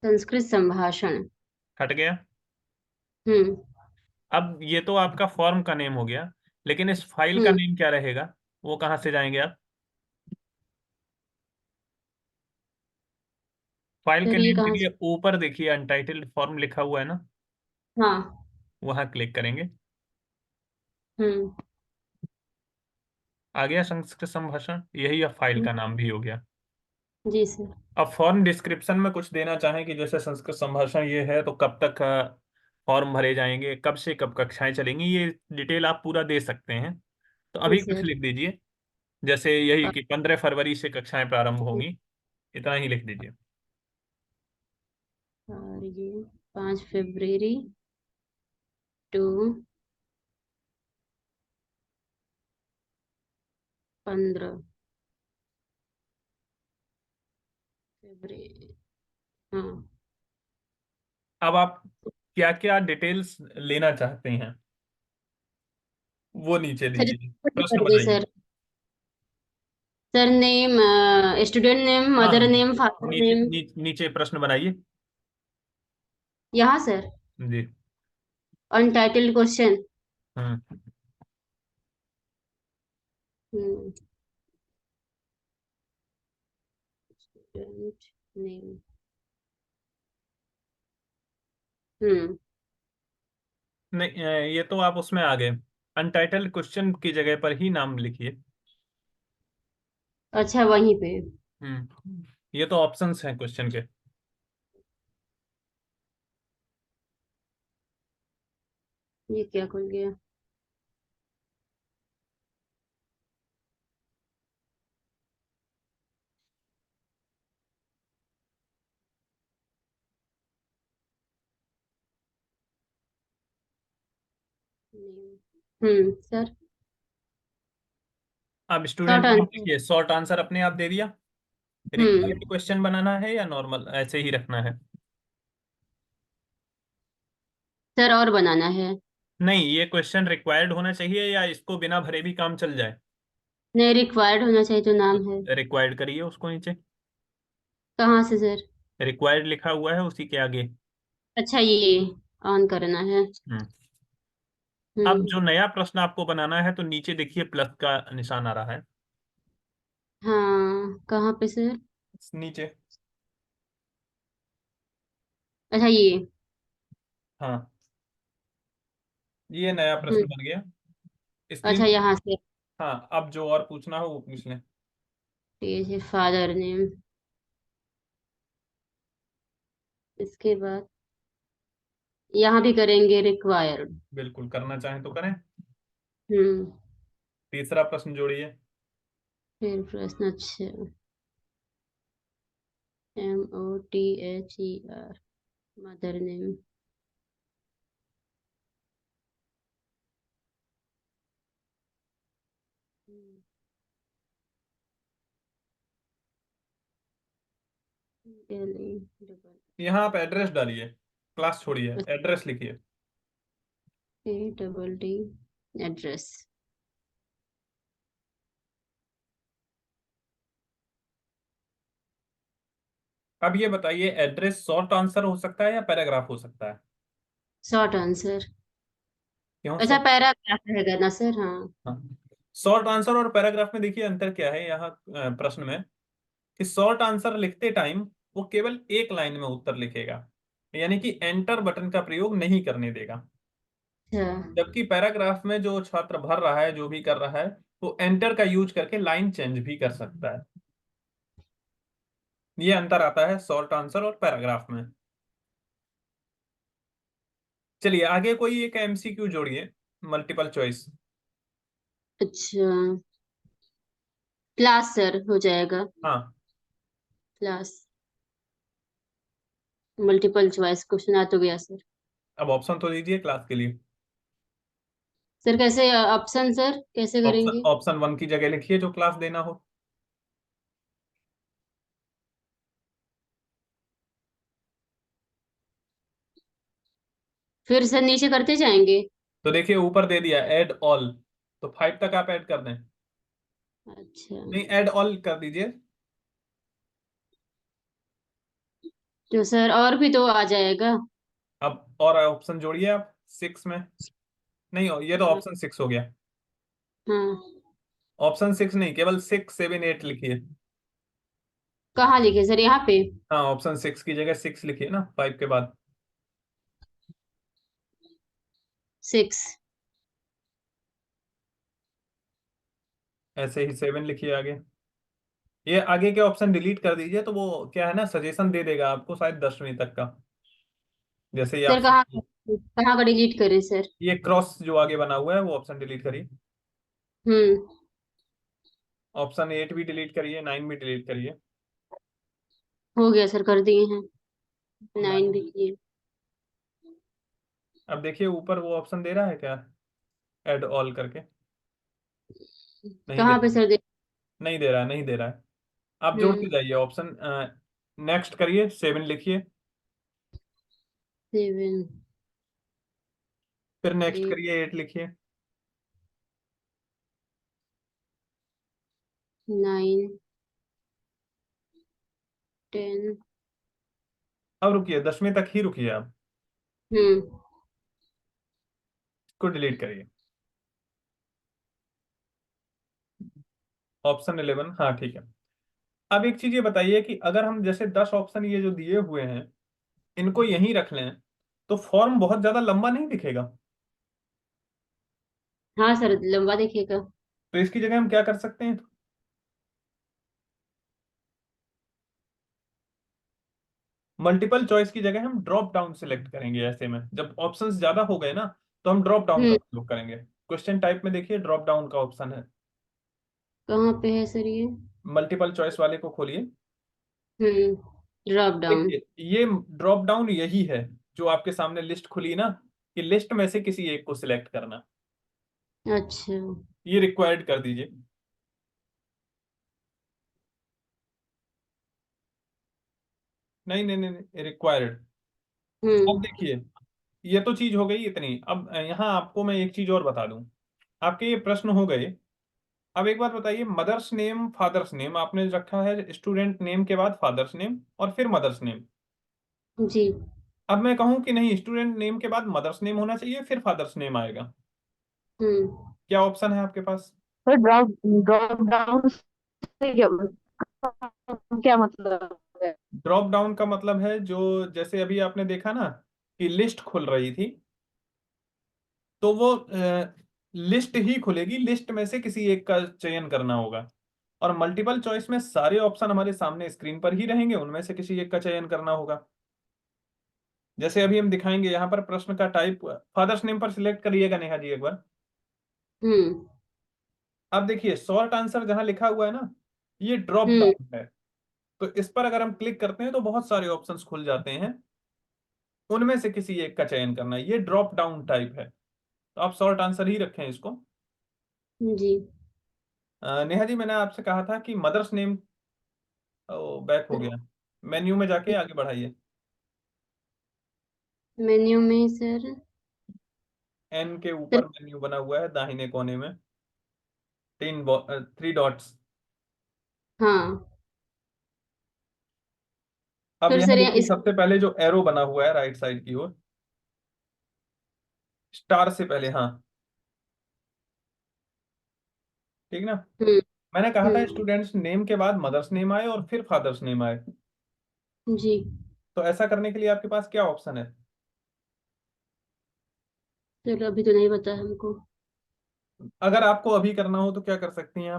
संस्कृत संभाषण। हट गया? हम्म। अब ये तो आपका फॉर्म का नेम हो गया, लेकिन इस फाइल का हम्म। नेम क्या रहेगा? वो कहाँ से जाएंगे आप? फाइल के सर ये नेम के कहाँ से? लिए ऊपर देखिए अनटाइटल्ड फॉर्म लिखा हुआ है ना, हाँ। वहां क्लिक करेंगे। हम्म। आ गया संस्कृत संभाषण, यही अब फाइल का नाम भी हो गया। जी सर। अब फॉर्म डिस्क्रिप्शन में कुछ देना चाहें कि जैसे संस्कृत संभाषण ये है तो कब तक फॉर्म भरे जाएंगे, कब से कब कक्षाएं चलेंगी, ये डिटेल आप पूरा दे सकते हैं। तो जी अभी कुछ सर। लिख दीजिए, जैसे यही कि 15 फरवरी से कक्षाएं प्रारंभ होंगी, इतना ही लिख दीजिए। और ये 5 फरवरी टू 15 फरवरी। हाँ। अब आप क्या क्या डिटेल्स लेना चाहते हैं वो नीचे सर दीजिए, इसको प्रश्न कर दे बनाइए। Sir. Sir name, student name, हाँ हाँ, मदर नेम, फादर नीचे नेम। नीचे प्रश्न बनाइए। यहाँ sir ji. Untitled question. Hmm. Student name. Hmm. नहीं, ये तो आप उसमें आ गए। अनटाइटल्ड क्वेश्चन की जगह पर ही नाम लिखिए। अच्छा, वहीं पे। ये तो ऑप्शंस हैं क्वेश्चन के। ये क्या खुल गया? सर अब शॉर्ट स्टूडेंट नेम आंसर। लिखिए, शॉर्ट आंसर अपने आप दे दिया। हम्म। रिक्वायर्ड क्वेश्चन बनाना है या नॉर्मल ऐसे ही रखना है? सर और बनाना है? नहीं, ये क्वेश्चन रिक्वायर्ड होना चाहिए या इसको बिना भरे भी काम चल जाए? नहीं, रिक्वायर्ड होना चाहिए जो नाम है। रिक्वायर्ड करिए उसको नीचे। कहाँ से सर? रिक्वायर्ड लिखा हुआ है उसी के आगे। अच्छा, ये ऑन करना है। हम्म। अब हम्म। जो नया प्रश्न आपको बनाना है तो नीचे देखिए प्लस का निशान आ रहा है। हाँ, कहाँ पे सर? नीचे। अच्छा, ये। हाँ, ये नया प्रश्न बन गया। अच्छा, स्क्रीन। यहाँ से हाँ, अब जो और पूछना हो वो पूछ लें। ये है फादर नेम, इसके बाद यहाँ भी करेंगे रिक्वायर्ड। बिल्कुल, करना चाहें तो करें। हम्म। तीसरा प्रश्न जोड़िए। फिर प्रश्न, अच्छा, MOTHER, मदर नेम। यहाँ आप एड्रेस डालिए, क्लास छोड़िए, एड्रेस लिखिए। ADD address. अब ये बताइए, एड्रेस शॉर्ट आंसर हो सकता है या पैराग्राफ हो सकता है? Short answer. क्यों अच्छा, शॉर्ट? पैराग्राफ रहेगा ना सर? हाँ। हाँ, शॉर्ट आंसर और पैराग्राफ में देखिए अंतर क्या है यहाँ प्रश्न में, कि शॉर्ट आंसर लिखते टाइम वो केवल एक लाइन में उत्तर लिखेगा, यानी कि एंटर बटन का प्रयोग नहीं करने देगा। अच्छा। जबकि पैराग्राफ में जो छात्र भर रहा है, जो भी कर रहा है, वो एंटर का यूज करके लाइन चेंज भी कर सकता है। ये अंतर आता है शॉर्ट आंसर और पैराग्राफ में। चलिए आगे कोई एक एमसीक्यू जोड़िए, मल्टीपल चॉइस। अच्छा, क्लास सर हो जाएगा। हाँ, क्लास, मल्टीपल चॉइस क्वेश्चन आ तो गया सर। अब ऑप्शन तो दीजिए क्लास के लिए। सर कैसे ऑप्शन, सर कैसे ऑप्शन करेंगे? ऑप्शन 1 की जगह लिखिए जो क्लास देना हो। फिर सर नीचे करते जाएंगे? तो देखिए ऊपर दे दिया ऐड ऑल, तो 5 तक आप ऐड कर दें। अच्छा, नहीं, ऐड ऑल कर दीजिए। तो सर और भी तो आ जाएगा। अब और ऑप्शन जोड़िए आप 6 में। नहीं, ये तो हाँ। ऑप्शन 6 हो गया। हाँ। ऑप्शन 6 नहीं, केवल 6, 7, 8 लिखिए। कहाँ लिखे सर, यहाँ पे? हाँ, ऑप्शन 6 की जगह 6 लिखिए ना 5 के बाद। 6। ऐसे ही 7 लिखिए आगे। ये आगे के ऑप्शन डिलीट कर दीजिए, तो वो क्या है ना, सजेशन दे देगा आपको शायद 10वीं तक का। जैसे ये सर आप, कहाँ कहाँ का डिलीट करें सर? ये क्रॉस जो आगे बना हुआ है वो ऑप्शन डिलीट करिए। हम्म। ऑप्शन 8 भी डिलीट करिए, 9 भी डिलीट करिए। हो गया सर, कर दिए हैं। 9 भी 9। किए। अब देखिए ऊपर वो ऑप्शन दे रहा है क्या, ऐड ऑल करके? नहीं दे कहाँ पे सर नहीं दे रहा है, नहीं दे रहा है। आप जोड़ते हम्म। जाइए ऑप्शन। नेक्स्ट करिए, 7 लिखिए। 7, फिर नेक्स्ट 8, करिए, 8 लिखिए। 9, 10। अब रुकिए, 10वीं तक ही रुकिए आप, हम्म। को डिलीट करिए। ऑप्शन 11, हाँ ठीक है। अब एक चीज ये बताइए कि अगर हम जैसे 10 ऑप्शन ये जो दिए हुए हैं इनको यहीं रख लें, तो फॉर्म बहुत ज्यादा लंबा नहीं दिखेगा? हाँ सर, लंबा देखिएगा। तो इसकी जगह हम क्या कर सकते हैं, मल्टीपल चॉइस की जगह हम ड्रॉप डाउन सिलेक्ट करेंगे। ऐसे में जब ऑप्शंस ज्यादा हो गए ना, तो हम ड्रॉप डाउन का हम्म। उपयोग करेंगे। क्वेश्चन टाइप में देखिए ड्रॉप डाउन का ऑप्शन है। कहाँ पे है सर ये? मल्टीपल चॉइस वाले को खोलिए। हम्म। Drop down. देखिए ये ड्रॉप डाउन यही है जो आपके सामने लिस्ट खुली ना, कि लिस्ट में से किसी एक को सिलेक्ट करना। अच्छा। ये रिक्वायर्ड कर दीजिए। नहीं नहीं नहीं, रिक्वायर्ड। अब हम्म। देखिए, ये तो चीज हो गई इतनी। अब यहाँ आपको मैं एक चीज और बता दूं। आपके ये प्रश्न हो गए। अब एक बात बताइए, मदर्स नेम फादर्स नेम आपने रखा है स्टूडेंट नेम के बाद फादर्स नेम और फिर मदर्स नेम। जी। अब मैं कहूं कि नहीं, स्टूडेंट नेम के बाद मदर्स नेम होना चाहिए फिर फादर्स नेम आएगा, हम्म। क्या ऑप्शन है आपके पास? सर ड्रॉप ड्रॉप डाउन से क्या मतलब है? ड्रॉप डाउन का मतलब है जो, जैसे अभी आपने देखा ना की लिस्ट खुल रही थी, तो वो लिस्ट ही खुलेगी, लिस्ट में से किसी एक का चयन करना होगा। और मल्टीपल चॉइस में सारे ऑप्शन हमारे सामने स्क्रीन पर ही रहेंगे, उनमें से किसी एक का चयन करना होगा। जैसे अभी हम दिखाएंगे, यहाँ पर प्रश्न का टाइप फादर्स नेम पर सिलेक्ट करिएगा नेहा जी एक बार। हम्म अब देखिए शॉर्ट आंसर जहां लिखा हुआ है ना, ये ड्रॉप हम्म डाउन है। तो इस पर अगर हम क्लिक करते हैं तो बहुत सारे ऑप्शंस खुल जाते हैं, उनमें से किसी एक का चयन करना है। ये ड्रॉप डाउन टाइप है, तो आप शॉर्ट आंसर ही रखें इसको। जी। नेहा जी, मैंने आपसे कहा था कि मदर्स नेम, बैक हो गया, मेन्यू में जाके आगे बढ़ाइए। मेन्यू में सर। एन के सर ऊपर मेन्यू बना हुआ है दाहिने कोने में, 3 डॉट्स। हाँ। अब फिर यहाँ सर यहाँ देखिए इस। सबसे पहले जो एरो बना हुआ है राइट साइड की ओर, स्टार से पहले, हाँ ठीक ना। हम्म मैंने कहा था हम्म स्टूडेंट्स नेम के बाद मदर्स नेम आए और फिर फादर्स नेम आए। जी। तो ऐसा करने के लिए आपके पास क्या ऑप्शन है? चलो अभी तो नहीं पता हमको। अगर आपको अभी करना हो तो क्या कर सकती हैं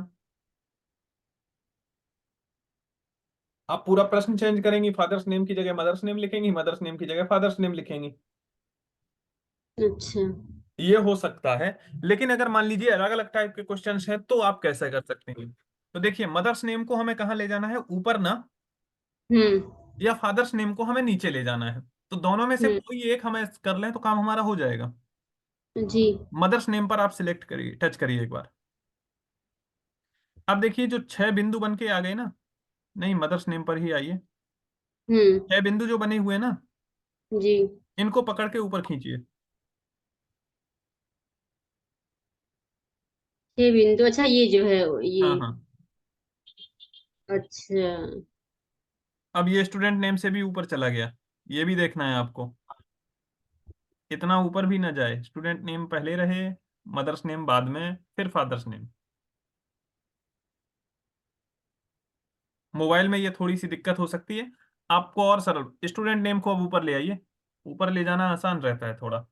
आप पूरा प्रश्न चेंज करेंगी, फादर्स नेम की जगह मदर्स नेम लिखेंगी, मदर्स नेम की जगह फादर्स नेम लिखेंगी। अच्छा। ये हो सकता है। लेकिन अगर मान लीजिए अलग अलग टाइप के क्वेश्चंस हैं तो आप कैसे कर सकते हैं? तो देखिए मदर्स नेम को हमें कहाँ ले जाना है, ऊपर ना, हम्म या फादर्स नेम को हमें नीचे ले जाना है। तो दोनों में से हम्म कोई एक हमें कर लें तो काम हमारा हो जाएगा। जी। मदर्स नेम पर आप सिलेक्ट करिए, टच करिए एक बार। अब देखिए जो 6 बिंदु बन के आ गए ना, नहीं मदर्स नेम पर ही आइए। हम्म 6 बिंदु जो बने हुए हैं ना, जी। इनको पकड़ के ऊपर खींचिए। 6 बिंदु, अच्छा ये जो है ये। हाँ हाँ। अच्छा। अब ये स्टूडेंट नेम से भी ऊपर चला गया, ये भी देखना है आपको, इतना ऊपर भी ना जाए। स्टूडेंट नेम पहले रहे, मदर्स नेम बाद में, फिर फादर्स नेम। मोबाइल में ये थोड़ी सी दिक्कत हो सकती है, आपको और सरल स्टूडेंट नेम को अब ऊपर ले आइए। ऊपर ले जाना आसान रहता है थोड़ा।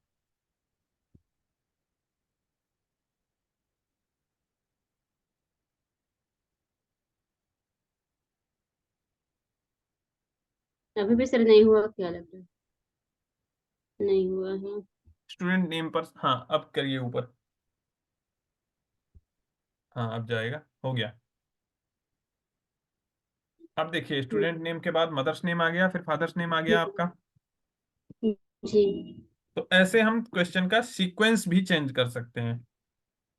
अभी भी सर नहीं हुआ क्या लग रहा है? नहीं हुआ है। स्टूडेंट नेम पर, हाँ अब करिए ऊपर। हाँ अब जाएगा, हो गया। अब देखिए स्टूडेंट नेम के बाद मदर्स नेम आ गया, फिर फादर्स नेम आ गया आपका। जी। तो ऐसे हम क्वेश्चन का सीक्वेंस भी चेंज कर सकते हैं।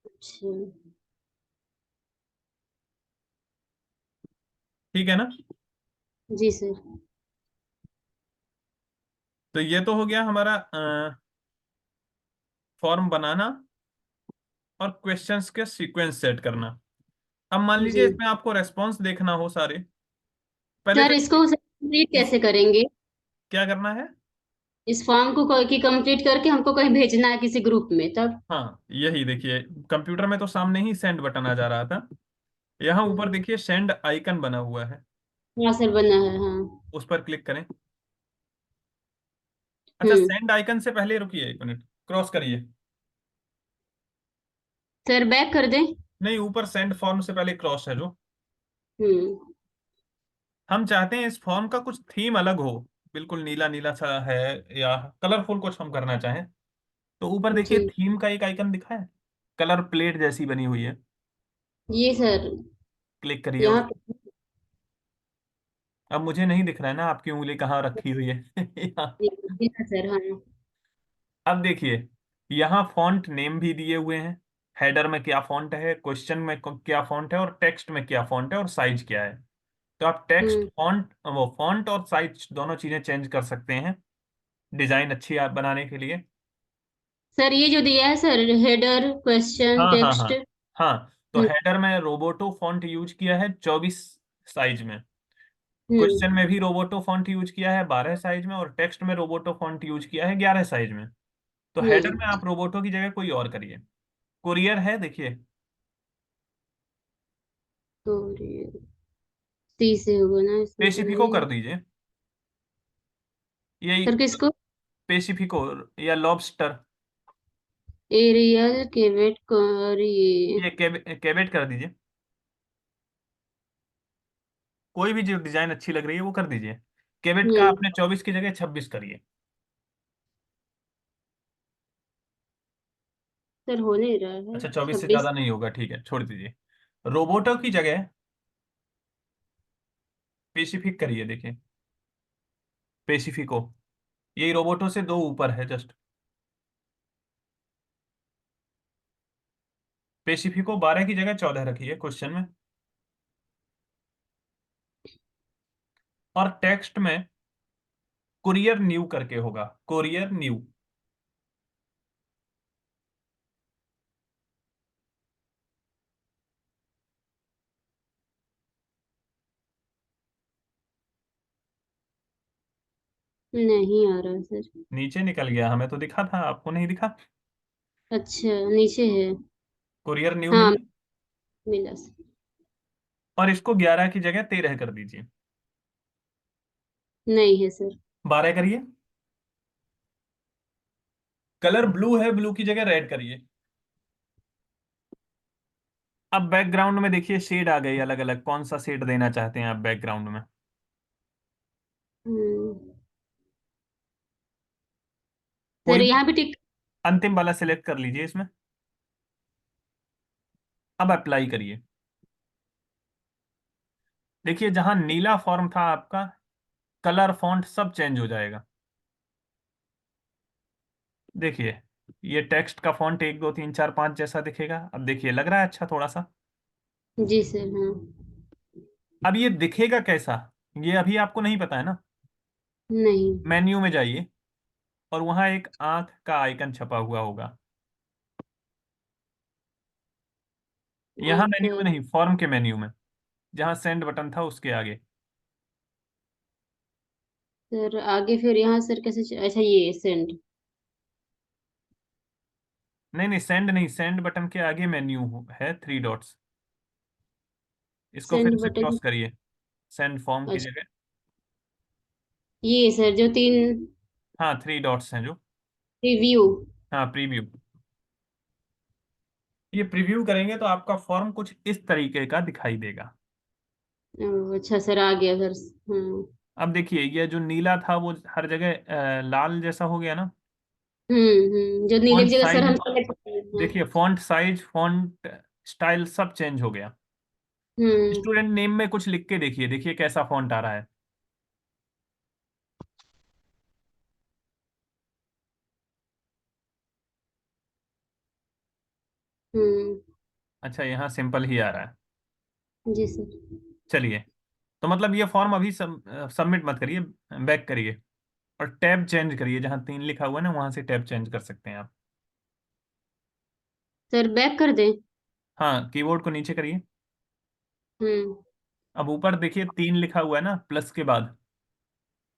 अच्छा। ठीक है ना। जी सर। तो ये तो हो गया हमारा फॉर्म बनाना और क्वेश्चंस के सीक्वेंस सेट करना। अब मान लीजिए जी इसमें आपको रेस्पॉन्स देखना हो सारे, पहले सर, तो इसको कंप्लीट इस कैसे करेंगे? क्या करना है? इस फॉर्म को की कंप्लीट करके हमको कहीं भेजना है किसी ग्रुप में तब? हाँ यही देखिए, कंप्यूटर में तो सामने ही सेंड बटन आ जा रहा था, यहाँ ऊपर हाँ। देखिए सेंड आइकन बना हुआ है, हाँ सर, बना है हाँ। उस पर क्लिक करें। अच्छा हम्म सेंड आइकन से पहले रुकिए 1 मिनट, क्रॉस करिए। सर बैक कर दें? नहीं, ऊपर सेंड फॉर्म से पहले क्रॉस है जो। हम्म हम चाहते हैं इस फॉर्म का कुछ थीम अलग हो, बिल्कुल नीला नीला सा है, या कलरफुल कुछ हम करना चाहें, तो ऊपर देखिए जी। थीम का एक आइकन दिखा है, कलर प्लेट जैसी बनी हुई है, ये सर। क्लिक करिए उस। यहाँ पे। अब मुझे नहीं दिख रहा है ना आपकी उंगली कहाँ रखी हुई है यहाँ। जी हाँ सर हाँ। अब देखिए यहाँ फॉन्ट नेम भी दिए हुए हैं, हेडर में क्या फॉन्ट है, क्वेश्चन में क्या फॉन्ट है, और टेक्स्ट में क्या फॉन्ट है, और साइज क्या है। तो आप टेक्स्ट हम्म फॉन्ट, वो फॉन्ट और साइज दोनों चीजें चेंज कर सकते हैं डिजाइन अच्छी आप बनाने के लिए। सर, ये जो दिया है सर, हेडर क्वेश्चन हाँ हाँ हाँ। टेक्स्ट। हाँ तो हम्म हेडर में रोबोटो फॉन्ट यूज किया है 24 साइज में, क्वेश्चन में हम्म भी रोबोटो फॉन्ट यूज किया है 12 साइज में, और टेक्स्ट में रोबोटो फॉन्ट यूज किया है 11 साइज में। तो हेडर में हम्म आप रोबोटो की जगह कोई और करिए। कुरियर है देखिए, तो ये सी से होगा ना इसमें तो पेसिफिको नहीं। कर दीजिए, यही सर किसको? पेसिफिको या लॉबस्टर, एरियल केवेट करिए। ये केवेट कर दीजिए। कोई भी जो डिजाइन अच्छी लग रही है वो कर दीजिए। केवेट का आपने 24 की जगह 26 करिए। सर हो नहीं रहा है। अच्छा, 24 से 26। ज्यादा नहीं होगा, ठीक है, छोड़ दीजिए। रोबोटो की जगह पेसिफिक करिए, देखिए पेसिफिको, यही रोबोटो से 2 ऊपर है जस्ट। पेसिफिको 12 की जगह 14 रखिए क्वेश्चन में। और टेक्स्ट में कुरियर न्यू करके होगा, कुरियर न्यू। नहीं आ रहा सर। नीचे निकल गया, हमें तो दिखा था, आपको नहीं दिखा? अच्छा नीचे है। कुरियर न्यू हाँ मिला। मिला सर। और इसको 11 की जगह 13 कर दीजिए। नहीं है सर। 12 करिए। कलर ब्लू है, ब्लू की जगह रेड करिए। अब बैकग्राउंड में देखिए शेड आ गई अलग अलग, कौन सा शेड देना चाहते हैं आप बैकग्राउंड में? हम्म, कोई सर भी यहाँ भी टिक। अंतिम वाला सिलेक्ट कर लीजिए इसमें। अब अप्लाई करिए। देखिए जहां नीला फॉर्म था आपका, कलर फॉन्ट सब चेंज हो जाएगा। देखिए ये टेक्स्ट का फॉन्ट 1 2 3 4 5 जैसा दिखेगा। अब देखिए लग रहा है अच्छा थोड़ा सा। जी सर हाँ। अब ये दिखेगा कैसा, ये अभी आपको नहीं पता है ना। नहीं। मेन्यू में जाइए और वहां एक आंख का आइकन छपा हुआ होगा। यहाँ आँख। मेन्यू में नहीं, फॉर्म के मेन्यू में, जहां सेंड बटन था उसके आगे। सर आगे फिर यहाँ सर कैसे अच्छा ये सेंड। नहीं नहीं, सेंड नहीं, सेंड बटन के आगे मेन्यू है 3 डॉट्स। इसको फिर सेंड से बटन। क्रॉस करिए, सेंड फॉर्म की अच्छा जगह। ये सर जो 3 हाँ 3 डॉट्स हैं जो। रिव्यू। हाँ प्रीव्यू। ये प्रीव्यू करेंगे तो आपका फॉर्म कुछ इस तरीके का दिखाई देगा। अच्छा सर आ गया सर। हाँ। अब देखिए ये जो नीला था वो हर जगह लाल जैसा हो गया ना। जो नीले की फॉन्ट जगह सर साइज, हम सेलेक्ट करते हैं। देखिए फॉन्ट साइज, फॉन्ट स्टाइल सब चेंज हो गया। हम्म स्टूडेंट नेम में कुछ लिख के देखिए, देखिए कैसा फॉन्ट आ रहा है। हम्म। अच्छा यहाँ सिंपल ही आ रहा है। जी सर। चलिए, तो मतलब ये फॉर्म अभी सबमिट मत करिए, बैक करिए और टैब चेंज करिए। जहाँ 3 लिखा हुआ है ना वहां से टैब चेंज कर सकते हैं आप। सर बैक कर दें। हाँ कीबोर्ड को नीचे करिए। हम्म अब ऊपर देखिए 3 लिखा हुआ है ना प्लस के बाद,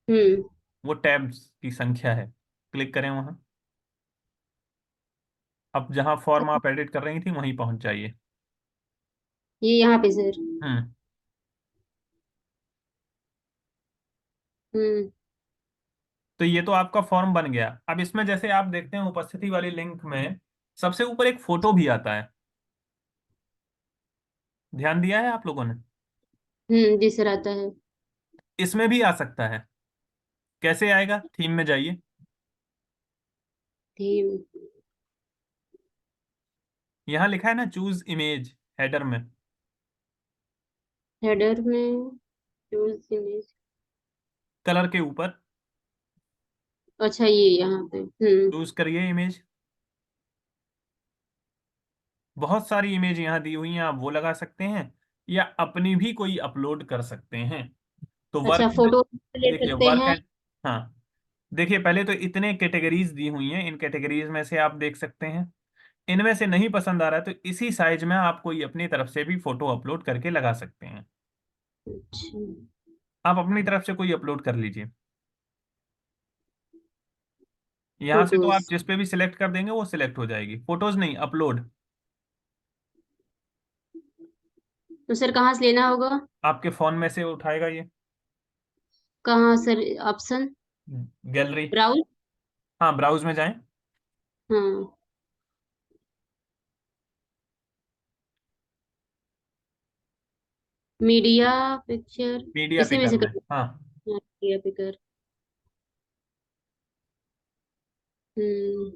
हम्म। वो टैब्स की संख्या है। क्लिक करें वहां। अब जहां फॉर्म आप एडिट कर रही थी वहीं पहुंच जाइए। ये यहाँ पे सर। हम्म। हम्म। तो ये तो आपका फॉर्म बन गया। अब इसमें जैसे आप देखते हैं उपस्थिति वाली लिंक में सबसे ऊपर एक फोटो भी आता है। ध्यान दिया है आप लोगों ने? जी सर आता है। इसमें भी आ सकता है। कैसे आएगा? थीम में जाइए। थीम। यहाँ लिखा है ना चूज इमेज, हेडर में। हेडर में चूज इमेज। कलर के ऊपर अच्छा ये यहाँ पे। चूज करिए इमेज। बहुत सारी इमेज यहाँ दी हुई हैं, आप वो लगा सकते हैं या अपनी भी कोई अपलोड कर सकते हैं। तो अच्छा वर्क एंड, फोटो ले देखिए सकते वर्क हैं। एंड, हाँ देखिए पहले तो इतने कैटेगरीज दी हुई हैं, इन कैटेगरीज में से आप देख सकते हैं। इनमें से नहीं पसंद आ रहा है तो इसी साइज में आप कोई अपनी तरफ से भी फोटो अपलोड करके लगा सकते हैं। अच्छा। आप अपनी तरफ से कोई अपलोड कर लीजिए। यहाँ से तो फोटोज। आप जिस पे भी सिलेक्ट कर देंगे वो सिलेक्ट हो जाएगी, फोटोज नहीं, अपलोड। तो सर कहाँ से लेना होगा। आपके फोन में से उठाएगा ये कहाँ सर ऑप्शन। गैलरी। ब्राउज। हाँ, ब्राउज में जाएं। हाँ, मीडिया पिक्चर, मीडिया इसी में पिकर से में, करना हाँ। है, मीडिया पिकर। हम्म।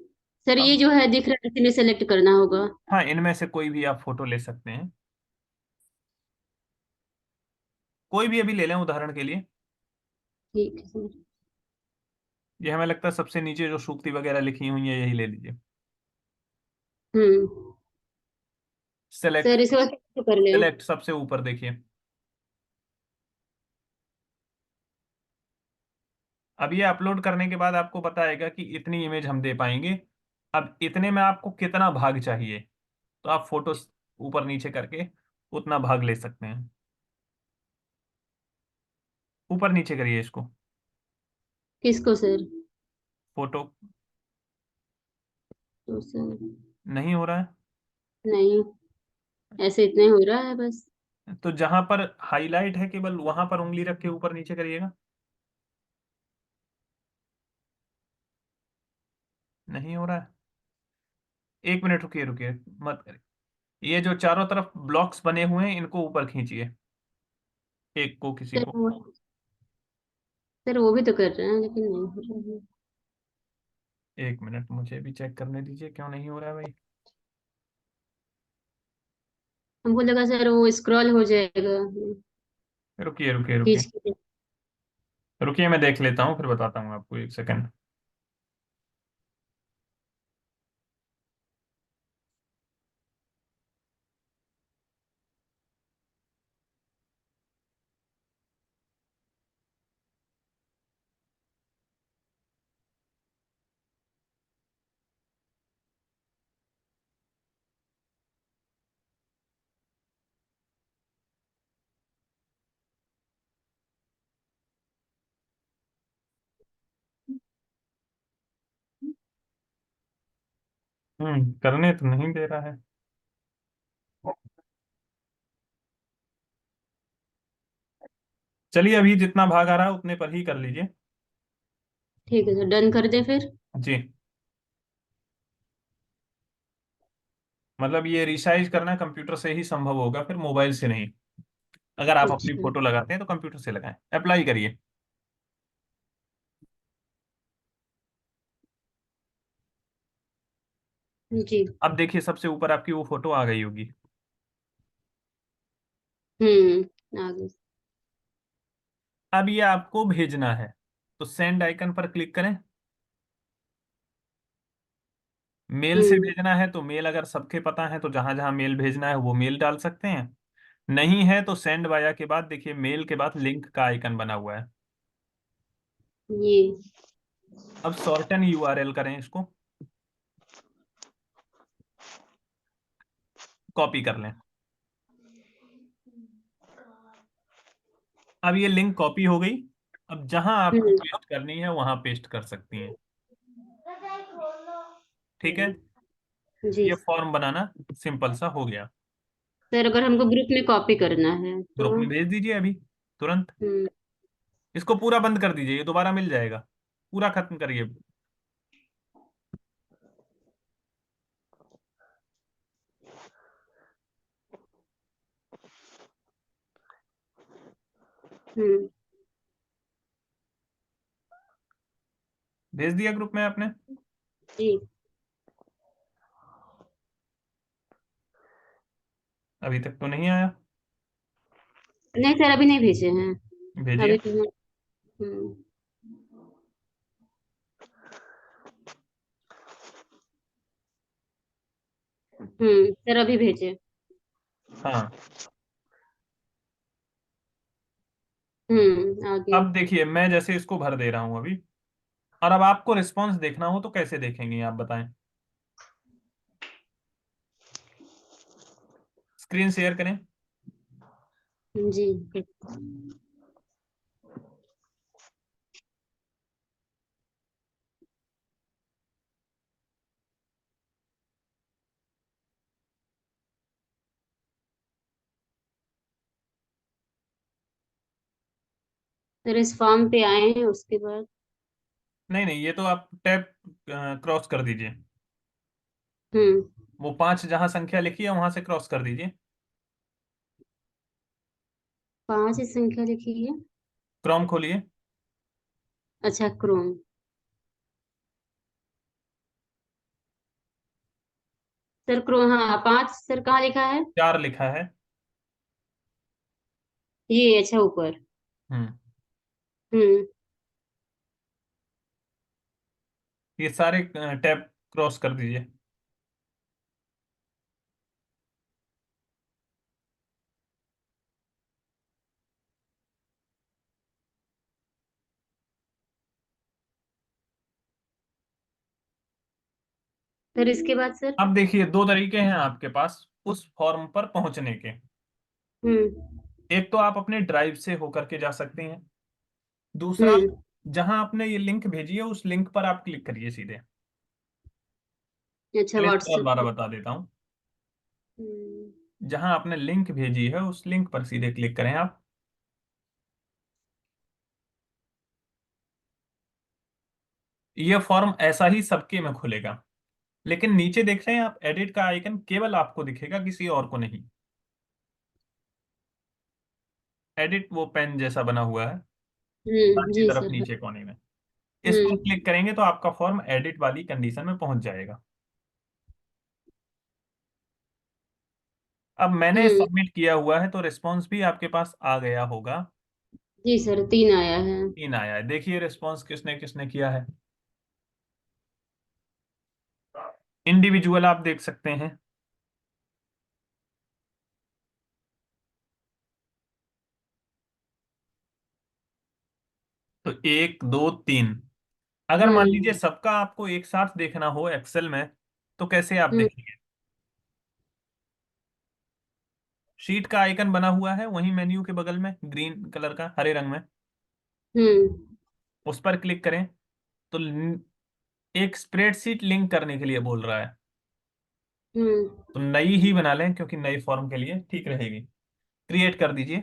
सर ये अब जो है दिख रहा है, इसी में सेलेक्ट करना होगा। हाँ, इनमें से कोई भी आप फोटो ले सकते हैं, कोई भी अभी ले लें उदाहरण के लिए। ठीक है सर। ये हमें लगता है सबसे नीचे जो सूक्ति वगैरह लिखी हुई है, यही ले लीजिए। हम्म। सेलेक्ट। सर इसके बाद क्या कर लें? सेलेक्ट सबसे ऊपर देखिए। अब ये अपलोड करने के बाद आपको बताएगा कि इतनी इमेज हम दे पाएंगे। अब इतने में आपको कितना भाग चाहिए, तो आप फोटो ऊपर नीचे करके उतना भाग ले सकते हैं। ऊपर नीचे करिए इसको, किसको सर? फोटो। तो सर नहीं हो रहा नहीं, ऐसे इतने हो रहा है बस। है तो जहां पर हाईलाइट है केवल वहां पर उंगली रख के ऊपर नीचे करिएगा। नहीं हो रहा है, एक मिनट रुकिए रुकिए, मत करिए। ये जो चारों तरफ ब्लॉक्स बने हुए हैं इनको ऊपर खींचिए, एक को, किसी सर को। वो सर वो भी तो कर रहे हैं लेकिन नहीं हो रहा है। एक मिनट, मुझे भी चेक करने दीजिए क्यों नहीं हो रहा है भाई। हमको लगा सर वो स्क्रॉल हो जाएगा रुकिए रुकिए रुकिए खींच के। रुकिए, मैं देख लेता हूँ फिर बताता हूँ आपको, एक सेकंड। करने तो नहीं दे रहा है। चलिए, अभी जितना भाग आ रहा है उतने पर ही कर लीजिए। ठीक है सर, डन कर दें फिर। जी। मतलब ये रिसाइज करना कंप्यूटर से ही संभव होगा, फिर मोबाइल से नहीं। अगर आप अपनी अच्छा। फोटो लगाते हैं तो कंप्यूटर से लगाएं, अप्लाई करिए। जी। अब देखिए सबसे ऊपर आपकी वो फोटो आ गई होगी। आगे। अब ये आपको भेजना है, तो सेंड आइकन पर क्लिक करें। मेल से हम्म। भेजना है तो मेल, अगर सबके पता है तो जहां जहां मेल भेजना है वो मेल डाल सकते हैं। नहीं है तो सेंड वाया के बाद देखिए मेल के बाद लिंक का आइकन बना हुआ है। ये। अब शॉर्टन यूआरएल करें इसको, कॉपी कर लें। अब ये लिंक कॉपी हो गई। अब जहां आपको हम्म। पेस्ट करनी है वहां पेस्ट कर सकती हैं। ठीक है, जी। ये फॉर्म बनाना सिंपल सा हो गया। सर अगर हमको ग्रुप में कॉपी करना है ग्रुप तो? में भेज दीजिए अभी, तुरंत। हम्म। इसको पूरा बंद कर दीजिए, ये दोबारा मिल जाएगा। पूरा खत्म करिए। हम्म। भेज दिया ग्रुप में आपने? जी। अभी तक तो नहीं आया। नहीं सर, अभी नहीं भेजे हैं। भेजिए। अभी तो। हम्म। सर अभी भेजे। हाँ। आगे। अब देखिए मैं जैसे इसको भर दे रहा हूं अभी, और अब आपको रिस्पॉन्स देखना हो तो कैसे देखेंगे आप बताएं। स्क्रीन शेयर करें। जी। सर इस फॉर्म पे आए हैं उसके बाद? नहीं नहीं, ये तो आप टैब क्रॉस कर दीजिए। हम्म। वो 5 जहां संख्या लिखी है वहां से क्रॉस कर दीजिए। 5 संख्या लिखी है। क्रोम खोलिए। अच्छा, क्रोम। सर क्रोम, हाँ 5 सर कहाँ लिखा है? 4 लिखा है। ये अच्छा, ऊपर। हम्म। हम्म। ये सारे टैब क्रॉस कर दीजिए। फिर इसके बाद सर? अब देखिए, 2 तरीके हैं आपके पास उस फॉर्म पर पहुंचने के। हम्म। एक तो आप अपने ड्राइव से होकर के जा सकते हैं। दूसरा, हम्म। जहां आपने ये लिंक भेजी है उस लिंक पर आप क्लिक करिए सीधे। अच्छा, चलिए इसको और व्हाट्सएप बारह पे। बता देता हूँ। हम्म। जहां आपने लिंक भेजी है उस लिंक पर सीधे क्लिक करें आप। ये फॉर्म ऐसा ही सबके में खुलेगा, लेकिन नीचे देख रहे हैं आप, एडिट का आइकन केवल आपको दिखेगा, किसी और को नहीं। एडिट वो पेन जैसा बना हुआ है दाहिनी जी तरफ सर। नीचे कोने में। इस पर हम्म। क्लिक करेंगे तो आपका फॉर्म एडिट वाली कंडीशन में पहुंच जाएगा। अब मैंने हम्म। सबमिट किया हुआ है तो रिस्पॉन्स भी आपके पास आ गया होगा। जी सर, 3 आया है। 3 आया है। देखिए रिस्पॉन्स किसने किसने किया है। इंडिविजुअल आप देख सकते हैं। तो 1 2 3। अगर मान लीजिए हम्म। सबका आपको एक साथ देखना हो एक्सेल में, तो कैसे आप हम्म। देखेंगे। शीट का आइकन बना हुआ है वहीं मेन्यू के बगल में, ग्रीन कलर का, हरे रंग में। हम्म। उस पर क्लिक करें तो एक स्प्रेडशीट लिंक करने के लिए बोल रहा है। हम्म। तो नई ही बना लें क्योंकि नई फॉर्म के लिए ठीक रहेगी। क्रिएट कर दीजिए।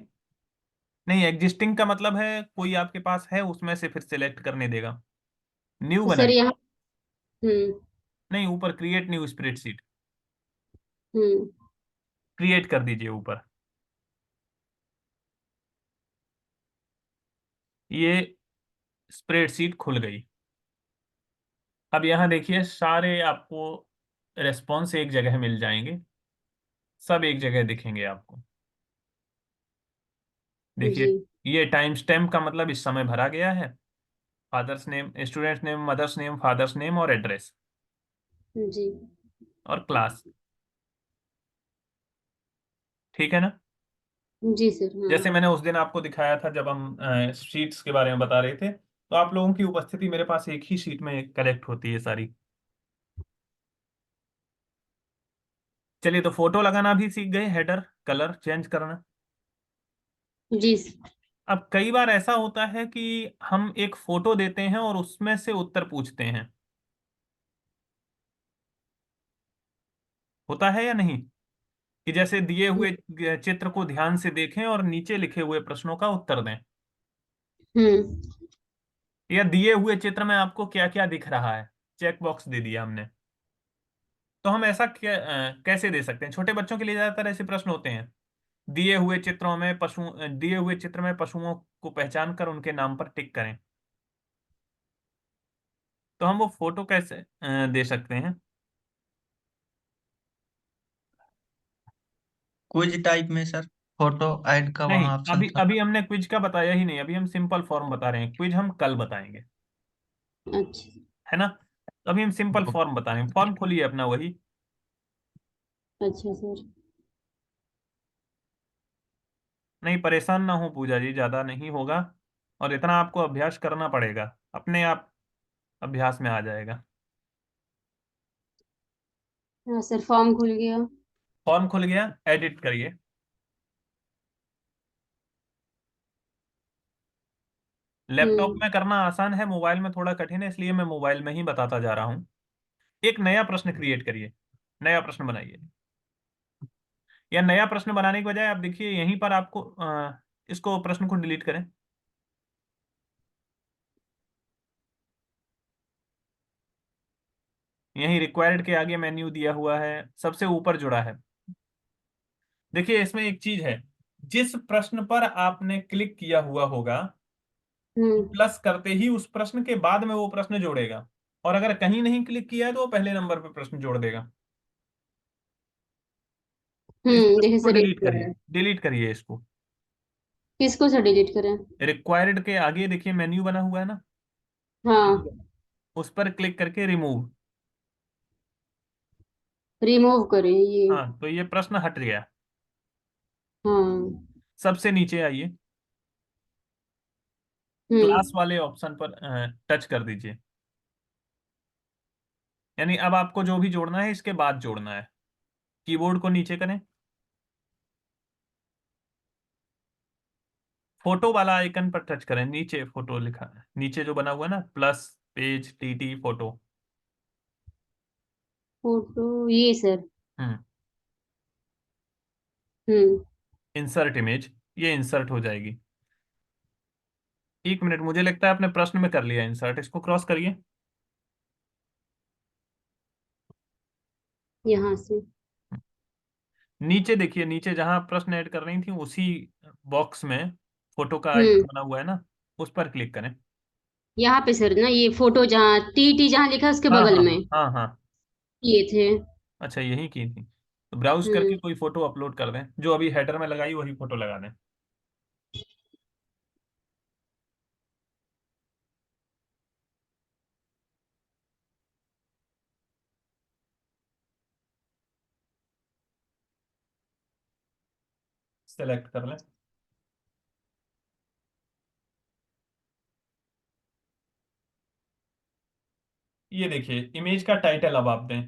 नहीं, एग्जिस्टिंग का मतलब है कोई आपके पास है उसमें से फिर सिलेक्ट करने देगा। न्यू तो सर बनाइए। यहाँ। हम्म। नहीं, ऊपर क्रिएट न्यू स्प्रेडशीट हम्म। क्रिएट कर दीजिए ऊपर। ये स्प्रेडशीट खुल गई। अब यहाँ देखिए सारे आपको रेस्पॉन्स एक जगह मिल जाएंगे, सब एक जगह दिखेंगे आपको। देखिए, जी। ये टाइम स्टैम्प का मतलब इस समय भरा गया है। Father's name, student's name, mother's name, father's name और एड्रेस जी। और क्लास। ठीक है ना। जी सर, हाँ। जैसे मैंने उस दिन आपको दिखाया था जब हम शीट्स के बारे में बता रहे थे, तो आप लोगों की उपस्थिति मेरे पास एक ही शीट में कलेक्ट होती है सारी। चलिए, तो फोटो लगाना भी सीख गए, हेडर कलर चेंज करना। जी। अब कई बार ऐसा होता है कि हम एक फोटो देते हैं और उसमें से उत्तर पूछते हैं, होता है या नहीं, कि जैसे दिए हुए चित्र को ध्यान से देखें और नीचे लिखे हुए प्रश्नों का उत्तर दें। हम्म। या दिए हुए चित्र में आपको क्या क्या दिख रहा है, चेक बॉक्स दे दिया हमने। तो हम ऐसा कैसे दे सकते हैं। छोटे बच्चों के लिए ज्यादातर ऐसे प्रश्न होते हैं, दिए हुए चित्र में पशुओं को पहचान कर उनके नाम पर टिक करें। तो हम वो फोटो कैसे दे सकते हैं। क्विज टाइप में सर, फोटो ऐड का नहीं, वहाँ ऑप्शन अभी था। अभी हमने क्विज का बताया ही नहीं, अभी हम सिंपल फॉर्म बता रहे हैं, क्विज हम कल बताएंगे। अच्छा। है ना। तो अभी हम सिंपल फॉर्म बता रहे हैं। फॉर्म खोलिए अपना वही। अच्छा सर। नहीं, परेशान ना हो पूजा जी, ज्यादा नहीं होगा। और इतना आपको अभ्यास करना पड़ेगा, अपने आप अभ्यास में आ जाएगा। हाँ सर, फॉर्म खुल गया। फॉर्म खुल गया, एडिट करिए। लैपटॉप हम्म। में करना आसान है, मोबाइल में थोड़ा कठिन है, इसलिए मैं मोबाइल में ही बताता जा रहा हूँ। एक नया प्रश्न क्रिएट करिए, नया प्रश्न बनाइए। या नया प्रश्न बनाने के बजाय आप देखिए यहीं पर आपको इसको प्रश्न को डिलीट करें। यहीं रिक्वायर्ड के आगे मेन्यू दिया हुआ है, सबसे ऊपर जुड़ा है। देखिए इसमें एक चीज है, जिस प्रश्न पर आपने क्लिक किया हुआ होगा, प्लस करते ही उस प्रश्न के बाद में वो प्रश्न जोड़ेगा, और अगर कहीं नहीं क्लिक किया है तो वो पहले नंबर पे प्रश्न जोड़ देगा। इस प्रश्न जैसे को सर डिलीट करिए, डिलीट करिए इसको। किसको सर डिलीट करें? रिक्वायर्ड के आगे देखिए मेन्यू बना हुआ है ना, हाँ, उस पर क्लिक करके रिमूव। रिमूव करें ये। हाँ, तो ये प्रश्न हट गया। हाँ। सबसे नीचे आइए, क्लास हम्म। वाले ऑप्शन पर टच कर दीजिए। यानी अब आपको जो भी जोड़ना है इसके बाद जोड़ना है। कीबोर्ड को नीचे करें, फोटो वाला आइकन पर टच करें, नीचे फोटो लिखा है, नीचे जो बना हुआ है ना, plus page TT photo. Photo ये सर। हम्म हम्म। इंसर्ट इमेज, ये इंसर्ट हो जाएगी। एक मिनट, मुझे लगता है आपने प्रश्न में कर लिया इंसर्ट, इसको क्रॉस करिए। यहाँ से। नीचे देखिए, नीचे जहां प्रश्न ऐड कर रही थी उसी बॉक्स में फोटो का हम्म। आइकन बना हुआ है ना, उस पर क्लिक करें। यहाँ पे सर ना, ये फोटो जहाँ टी जहाँ लिखा है उसके हाँ बगल हाँ में हाँ हाँ। ये थे। अच्छा, यही की थी, तो ब्राउज करके हम्म। कोई फोटो अपलोड कर दें, जो अभी हेडर में लगाई वही फोटो लगा दें। सेलेक्ट कर लें। ये देखिए इमेज का टाइटल अब आप दें,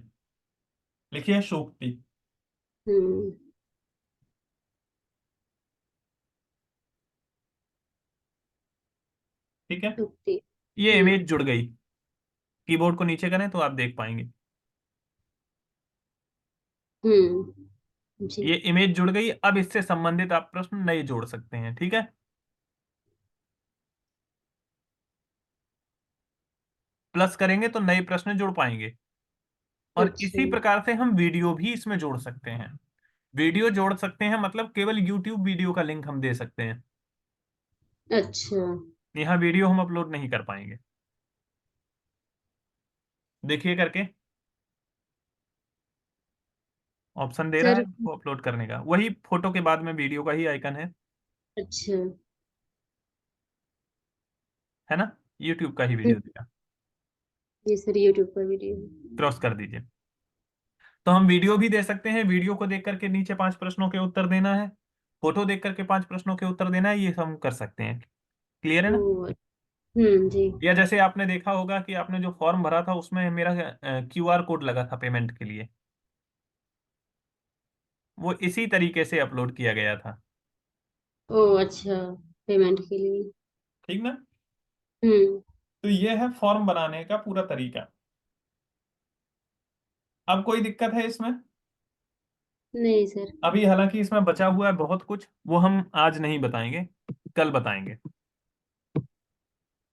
लिखिए सूक्ति। हम्म। ठीक है, ओके। ये हम्म। इमेज जुड़ गई। कीबोर्ड को नीचे करें तो आप देख पाएंगे, जी। ये इमेज जुड़ गई। अब इससे संबंधित आप प्रश्न नए जोड़ सकते हैं। ठीक है, प्लस करेंगे तो नए प्रश्न जुड़ पाएंगे। और अच्छा। इसी प्रकार से हम वीडियो भी इसमें जोड़ सकते हैं। वीडियो जोड़ सकते हैं मतलब केवल यूट्यूब वीडियो का लिंक हम दे सकते हैं, अच्छा यहाँ वीडियो हम अपलोड नहीं कर पाएंगे। देखिए करके, ऑप्शन दे रहा है सर। वो अपलोड करने का, वही फोटो के बाद में वीडियो का ही आइकन अच्छा। है ना, यूट्यूब का ही हम्म, वीडियो देगा। ये सर यूट्यूब का वीडियो। क्रॉस कर दीजिए। तो हम वीडियो भी दे सकते हैं, वीडियो को देख करके नीचे 5 प्रश्नों के उत्तर देना है, फोटो देख करके 5 प्रश्नों के उत्तर देना है, ये हम कर सकते हैं। क्लियर है ना। ओ। जी। या जैसे आपने देखा होगा कि आपने जो फॉर्म भरा था उसमें मेरा क्यूआर कोड लगा था पेमेंट के लिए, वो इसी तरीके से अपलोड किया गया था। ओ अच्छा, पेमेंट के लिए। ठीक ना। हम्म। तो ये है फॉर्म बनाने का पूरा तरीका। अब कोई दिक्कत है इसमें? नहीं सर। अभी हालांकि इसमें बचा हुआ है बहुत कुछ, वो हम आज नहीं बताएंगे, कल बताएंगे।